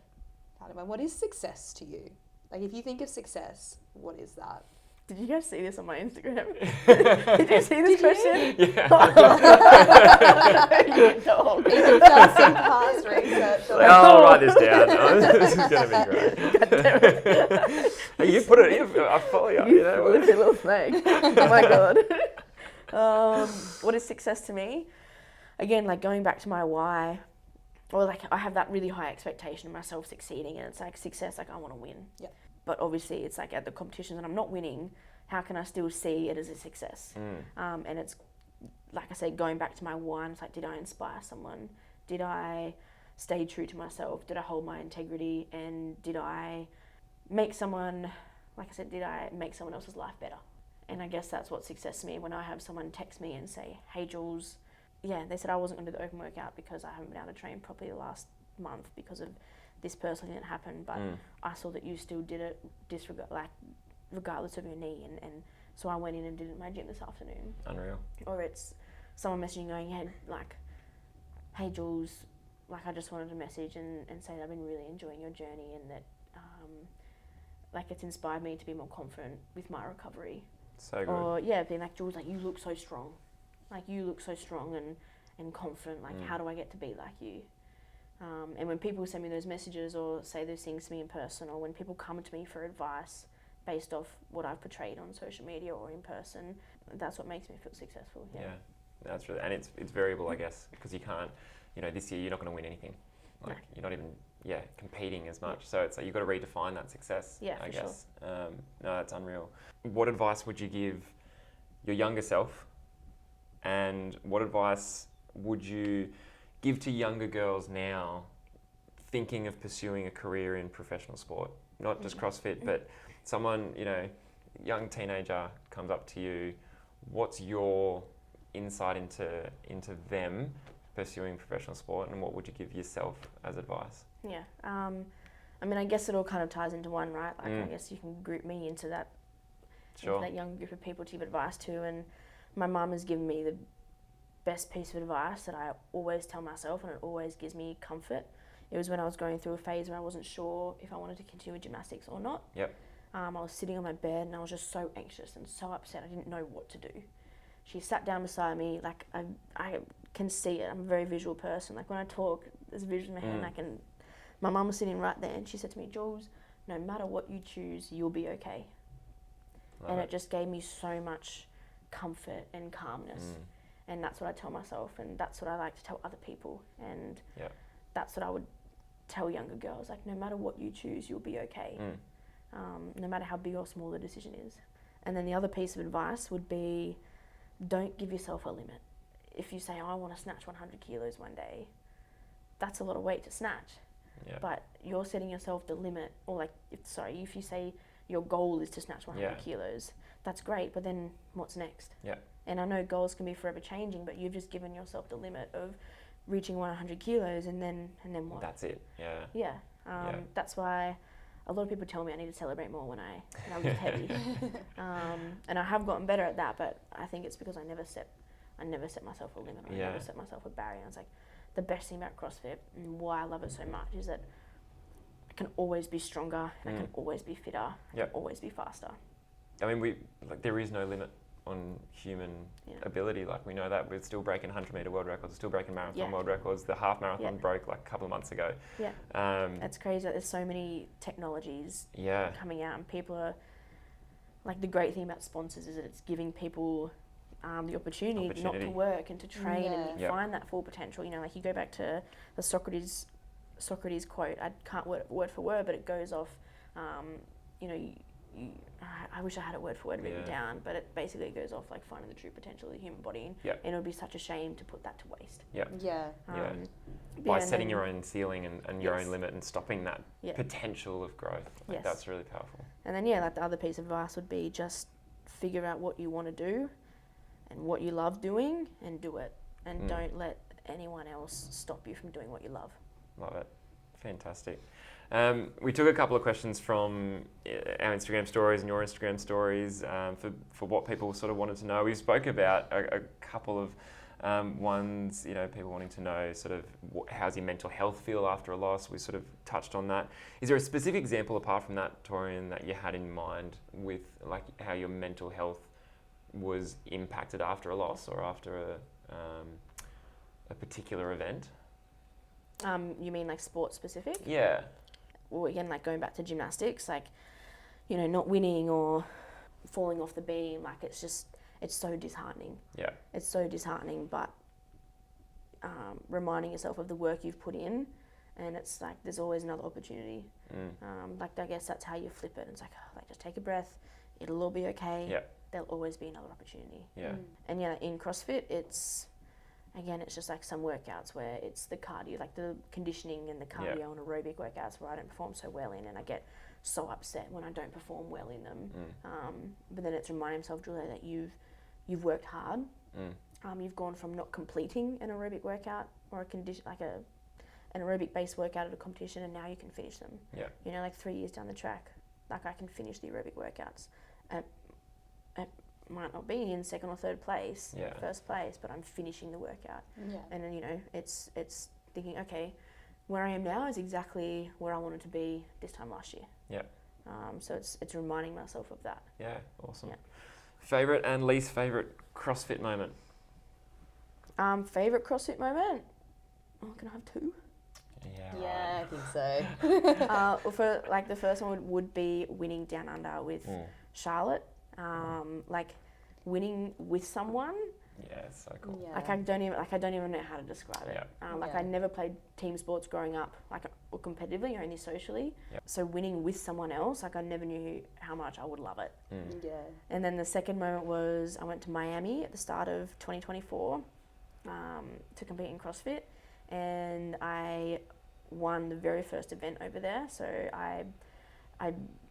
kind of one, what is success to you? Like, if you think of success, what is that? Did you guys see this on my Instagram? Did you see this question? Yeah. You've done some past research. I'll write this down. This is going to be great. Hey, you put it in. I follow you. You little snake. Oh my God. What is success to me? Again, like going back to my why, or like I have that really high expectation of myself succeeding, and it's like success, like I want to win. Yeah. But obviously it's like at the competitions and I'm not winning, how can I still see it as a success? And it's, like I said, going back to my why, it's like, did I inspire someone? Did I stay true to myself? Did I hold my integrity? And did I make someone, like I said, did I make someone else's life better? And I guess that's what success to me, when I have someone text me and say, hey Jules, yeah, they said I wasn't going to do the open workout because I haven't been able to train properly the last month because of this personal thing that happened, but I saw that you still did it regardless of your knee, and so I went in and did it in my gym this afternoon. Unreal. Or it's someone messaging going, yeah, like, hey Jules, like I just wanted to message and say that I've been really enjoying your journey, and that like it's inspired me to be more confident with my recovery. So good. Or yeah, being like, Jules, like you look so strong. Like you look so strong and confident, like how do I get to be like you? And when people send me those messages or say those things to me in person, or when people come to me for advice based off what I've portrayed on social media or in person, that's what makes me feel successful. Yeah, that's really, and it's variable, I guess, because you can't, this year you're not going to win anything. Like you're not even, competing as much. So it's like you've got to redefine that success. Yeah, I guess. Sure. No, that's unreal. What advice would you give your younger self? And what advice would you give to younger girls now thinking of pursuing a career in professional sport? Not just CrossFit, but someone, young teenager comes up to you. What's your insight into them pursuing professional sport, and what would you give yourself as advice? Yeah. I mean, I guess it all kind of ties into one, right? Like, I guess you can group me into that, sure, into that young group of people to give advice to, and my mum has given me the best piece of advice that I always tell myself, and it always gives me comfort. It was when I was going through a phase where I wasn't sure if I wanted to continue with gymnastics or not. Yep. I was sitting on my bed and I was just so anxious and so upset. I didn't know what to do. She sat down beside me, like I can see it. I'm a very visual person. Like when I talk, there's a vision in my head. My mum was sitting right there and she said to me, Jules, no matter what you choose, you'll be okay. And it just gave me so much comfort and calmness. And that's what I tell myself, and that's what I like to tell other people. And that's what I would tell younger girls, like no matter what you choose, you'll be okay. No matter how big or small the decision is. And then the other piece of advice would be, don't give yourself a limit. If you say, I want to snatch 100 kilos one day, that's a lot of weight to snatch. But you're setting yourself the limit, or like, if you say your goal is to snatch 100 kilos, that's great, but then what's next? And I know goals can be forever changing, but you've just given yourself the limit of reaching 100 kilos, and then what? That's it. That's why a lot of people tell me I need to celebrate more when I lift heavy. And I have gotten better at that, but I think it's because I never set myself a limit. I never set myself a barrier. And it's like the best thing about CrossFit and why I love it so much is that I can always be stronger, and I can always be fitter, and always be faster. I mean, there is no limit on human ability. Like we know that we're still breaking 100-meter world records, we're still breaking marathon world records. The half marathon broke like a couple of months ago. That's crazy. There's so many technologies coming out, and people are like, the great thing about sponsors is that it's giving people the opportunity not to work and to train and find that full potential. Like you go back to the Socrates quote. I can't word for word, but it goes off. I wish I had it word for word written down, but it basically goes off like finding the true potential of the human body, and it would be such a shame to put that to waste. By setting your own ceiling and your own limit and stopping that potential of growth, that's really powerful. And then like the other piece of advice would be just figure out what you want to do and what you love doing, and do it, and don't let anyone else stop you from doing what you love. Love it. Fantastic. We took a couple of questions from our Instagram stories and your Instagram stories for what people sort of wanted to know. We spoke about a couple of One's, people wanting to know sort of how's your mental health feel after a loss. We sort of touched on that. Is there a specific example apart from that, Torian, that you had in mind with like how your mental health was impacted after a loss or after a particular event? You mean like sport specific? Yeah. Well, again, like going back to gymnastics, like, not winning or falling off the beam, like it's so disheartening. Yeah. It's so disheartening, but reminding yourself of the work you've put in, and it's like there's always another opportunity. Like I guess that's how you flip it. It's like, just take a breath, it'll all be okay. Yeah. There'll always be another opportunity. Yeah. And in CrossFit, it's just like some workouts where it's the cardio, like the conditioning and the cardio and aerobic workouts where I don't perform so well in, and I get so upset when I don't perform well in them. But then it's reminding myself, Julia, that you've worked hard. You've gone from not completing an aerobic workout or a condition like an aerobic based workout at a competition, and now you can finish them. Yeah. Like 3 years down the track, like I can finish the aerobic workouts. It might not be in second or third place, first place, but I'm finishing the workout. Yeah. And then it's thinking, okay, where I am now is exactly where I wanted to be this time last year. Yeah. So it's reminding myself of that. Yeah, awesome. Yeah. Favorite and least favorite CrossFit moment? Favorite CrossFit moment? Oh, can I have two? Yeah, I think so. Well, for like the first one would be winning down under with Charlotte. Like winning with someone. Yeah, it's so cool. Yeah. Like I don't even know how to describe it. Like I never played team sports growing up, like or competitively, only socially. So winning with someone else, like I never knew how much I would love it. Yeah. And then the second moment was I went to Miami at the start of 2024 to compete in CrossFit, and I won the very first event over there. So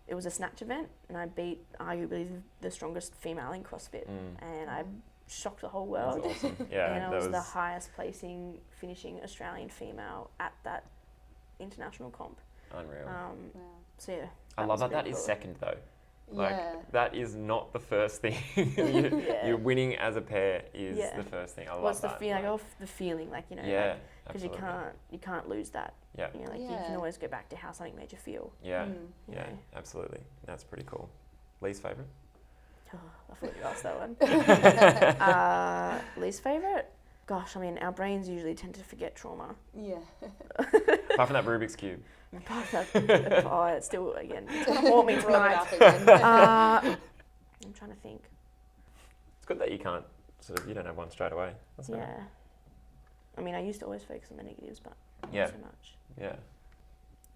it was a snatch event, and I beat arguably the strongest female in CrossFit, and I shocked the whole world. That's awesome. Yeah, and I was the highest placing finishing Australian female at that international comp. Unreal. Wow. So yeah, I love that is second though. Like that is not the first thing. You're winning as a pair is the first thing. I love that. The feeling, like because you can't lose that. Yeah. You can always go back to how something made you feel. Yeah. Absolutely. That's pretty cool. Least favourite? Oh, I thought you asked that one. Least favourite? Gosh, I mean, our brains usually tend to forget trauma. Yeah. Apart from that Rubik's Cube. It's still, again, it's going to haunt me tonight. I'm trying to think. It's good that you can't, you don't have one straight away. That's nice. I mean, I used to always focus on the negatives, but not so much. Yeah.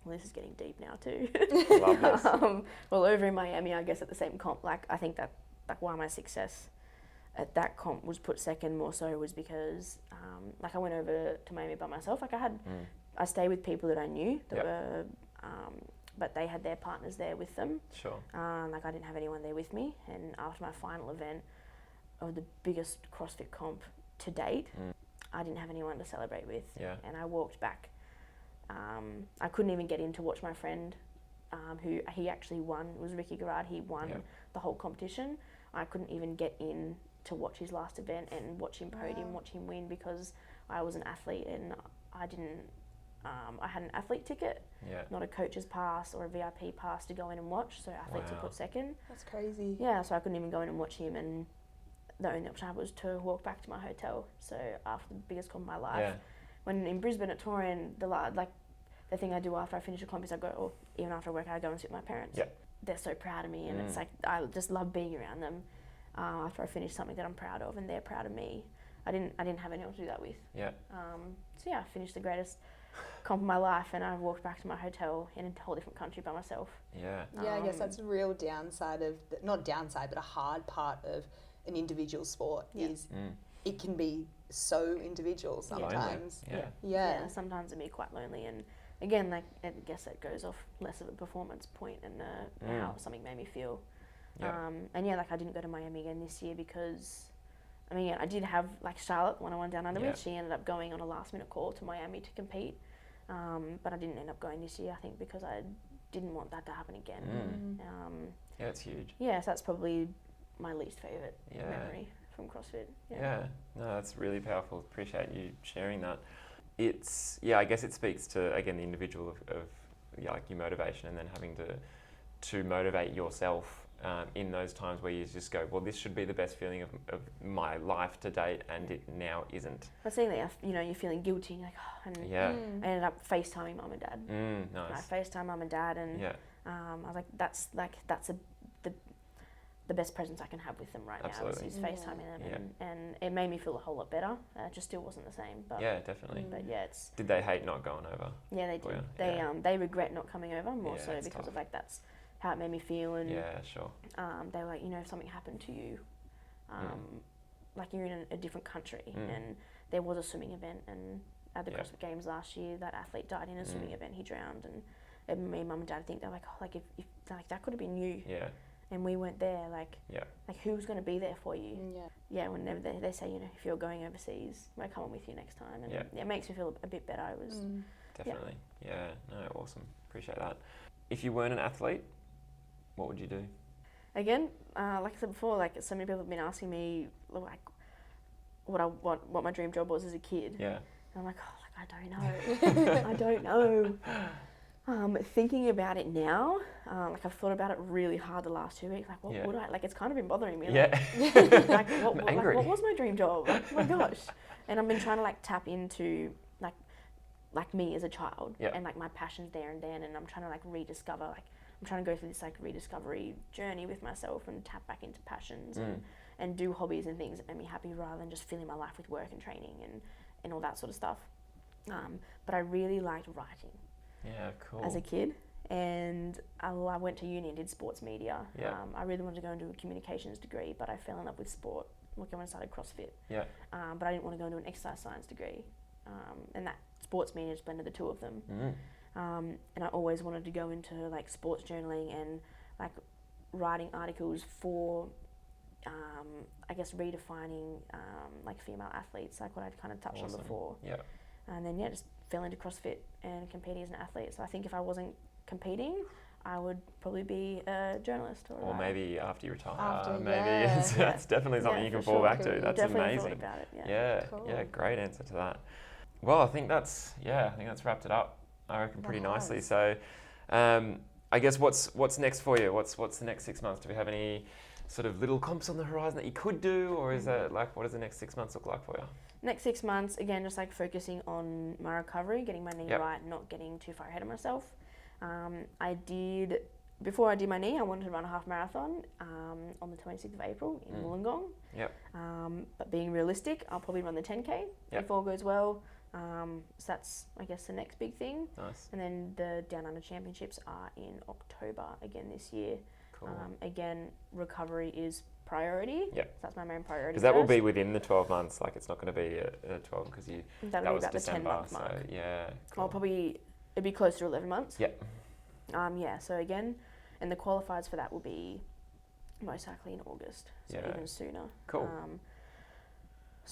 Well, this is getting deep now too. Love this. Well, over in Miami, I guess at the same comp, like I think that why my success at that comp was put second more so was because I went over to Miami by myself. Like I stayed with people that I knew that were, but they had their partners there with them. Sure. Like I didn't have anyone there with me. And after my final event of the biggest CrossFit comp to date, I didn't have anyone to celebrate with. Yeah. And I walked back. I couldn't even get in to watch my friend, who he actually won. It was Ricky Garrard. He won the whole competition. I couldn't even get in to watch his last event and watch him podium, watch him win, because I was an athlete and I didn't. I had an athlete ticket, not a coach's pass or a VIP pass to go in and watch. So athletes were put second. That's crazy. Yeah, so I couldn't even go in and watch him, and the only option I had was to walk back to my hotel. So after the biggest comp of my life, when in Brisbane at Torian, the thing I do after I finish a comp is I go, or even after work, I go and sit with my parents. Yeah. They're so proud of me, and it's like I just love being around them. After I finish something that I'm proud of, and they're proud of me. I didn't have anyone to do that with. Yeah. So I finished the greatest comp of my life, and I walked back to my hotel in a whole different country by myself. Yeah. Yeah, I guess that's a real downside of not downside, but a hard part of an individual sport is it can be so individual sometimes. Yeah. Sometimes it can be quite lonely, and again, like I guess that goes off less of a performance point and how something made me feel. Yeah. And like I didn't go to Miami again this year because, I mean, I did have like Charlotte, when I went down under with. She ended up going on a last minute call to Miami to compete, but I didn't end up going this year. I think because I didn't want that to happen again. Yeah, it's huge. Yeah, so that's probably my least favourite memory from CrossFit. Yeah, no, that's really powerful. Appreciate you sharing that. It's, I guess it speaks to, again, the individual of like your motivation, and then having to motivate yourself in those times where you just go, well, this should be the best feeling of my life to date, and it now isn't. I was saying that, you're feeling guilty, and you're like, oh, and I ended up FaceTiming mum and dad. Nice. I FaceTime mum and dad, and I was like, that's the best presence I can have with them right now is FaceTiming them, and it made me feel a whole lot better. It just still wasn't the same. But yeah, definitely. But yeah, it's. Did they hate not going over? Yeah, they did. They regret not coming over more so because tough. Of like that's how it made me feel, and yeah, sure. They were like, if something happened to you, like you're in a different country, and there was a swimming event, and at the CrossFit Games last year, that athlete died in a swimming event. He drowned, and me, mum, and dad think they're like, oh, like if like that could have been you. Yeah. And we weren't there, like who's going to be there for you? Whenever they say, if you're going overseas, we're coming with you next time, and it makes me feel a bit better. It was definitely, no, awesome, appreciate that. If you weren't an athlete, what would you do? Again, like I said before, like so many people have been asking me, like, what my dream job was as a kid. Yeah. And I'm like, oh, like I don't know, I don't know. Thinking about it now, like I've thought about it really hard the last 2 weeks. Like, what would I? Like, it's kind of been bothering me. Like, what was my dream job? Like, oh my gosh! And I've been trying to like tap into like me as a child, and like my passions there and then, and I'm trying to like rediscover. Like, I'm trying to go through this like rediscovery journey with myself and tap back into passions and do hobbies and things that make me happy rather than just filling my life with work and training and all that sort of stuff. But I really liked writing. Yeah, cool. As a kid, and I went to uni and did sports media. Yeah. I really wanted to go and do a communications degree, but I fell in love with sport. Like when I started CrossFit. Yeah. But I didn't want to go and do an exercise science degree, and that sports media just blended the two of them. And I always wanted to go into like sports journaling and like writing articles for, I guess redefining like female athletes, like what I'd kind of touched on before. Yeah. And then just fell into CrossFit and competing as an athlete. So I think if I wasn't competing, I would probably be a journalist. Or maybe after you retire. It's definitely something you can fall back to. That's amazing. Thought about it, cool. Great answer to that. Well, I think that's wrapped it up, I reckon, pretty nicely. So I guess what's next for you? What's the next 6 months? Do we have any sort of little comps on the horizon that you could do, or is that like, what does the next 6 months look like for you? Next 6 months, again, just like focusing on my recovery, getting my knee right, not getting too far ahead of myself. Before I did my knee, I wanted to run a half marathon on the 26th of April in Wollongong. Yep. But being realistic, I'll probably run the 10K if all goes well. So that's, I guess, the next big thing. Nice. And then the Down Under Championships are in October again this year. Cool. Again, recovery is priority. Yep. So that's my main priority. Because that will be within the 12 months. Like, it's not going to be a 12 because that was about December. The 10-month mark. So, yeah. Cool. It'd be close to 11 months. Yep. So again, and the qualifiers for that will be most likely in August. So even sooner. Cool.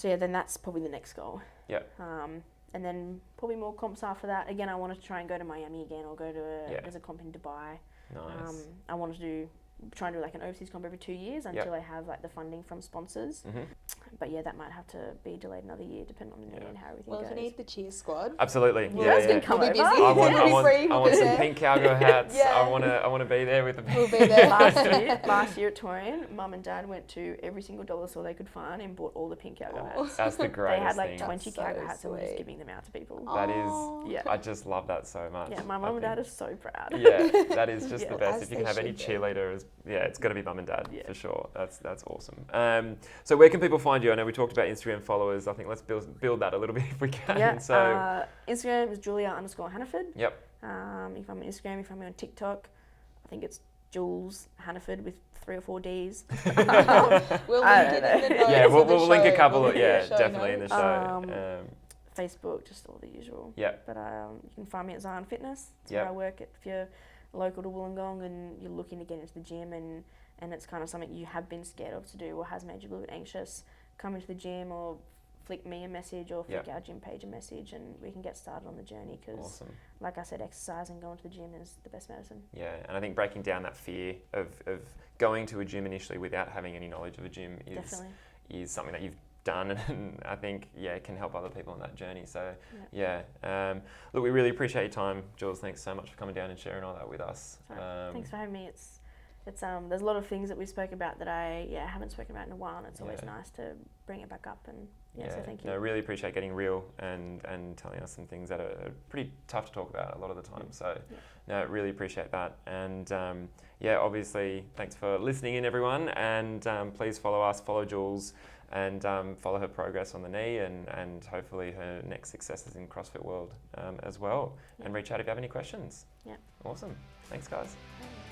Then that's probably the next goal. Yep. And then probably more comps after that. Again, I wanted to try and go to Miami again, or go to there's a comp in Dubai. Nice. I wanted to try and do like an overseas comp every 2 years until I have like the funding from sponsors. Mm-hmm. But that might have to be delayed another year depending on the knee and how everything goes. Well, if you need the cheer squad, absolutely. Come over. I want some pink cowgirl hats. I want to be there with the. We'll be there. Last year at Torian, Mum and Dad went to every single dollar store they could find and bought all the pink cowgirl hats. That's the greatest thing. They had like thing. 20 cowgirl hats and we're just giving them out to people. That is. I just love that so much. Yeah, my mum and dad are so proud. Yeah, that is just the best. If you can have any cheerleaders, it's got to be Mum and Dad for sure. That's awesome. So where can people find you? I know we talked about Instagram followers. I think let's build that a little bit if we can. Yeah. So Instagram is Julia_Hannaford. Yep. If I'm on Instagram, if I'm on TikTok, I think it's Jules Hannaford with 3 or 4 Ds. We'll link it in the notes. Yeah, we'll link a couple. Definitely in the show. Facebook, just all the usual. Yeah. But you can find me at Zion Fitness. That's where I work. If you're local to Wollongong and you're looking to get into the gym and it's kind of something you have been scared of to do or has made you a little bit anxious, come into the gym or flick me a message or flick our gym page a message and we can get started on the journey because, like I said, exercise and going to the gym is the best medicine. Yeah, and I think breaking down that fear of going to a gym initially without having any knowledge of a gym is something that you've done, and I think can help other people on that journey. So look, we really appreciate your time, Jules. Thanks so much for coming down and sharing all that with us. Thanks for having me. It's there's a lot of things that we spoke about that I haven't spoken about in a while, and it's always nice to bring it back up. And so thank you. No, really appreciate getting real and telling us some things that are pretty tough to talk about a lot of the time. So no, really appreciate that. And obviously thanks for listening in, everyone, and please follow us, follow Jules, and follow her progress on the knee, and hopefully her next successes in CrossFit world as well. And reach out if you have any questions. Yeah. Awesome. Thanks, guys. Okay.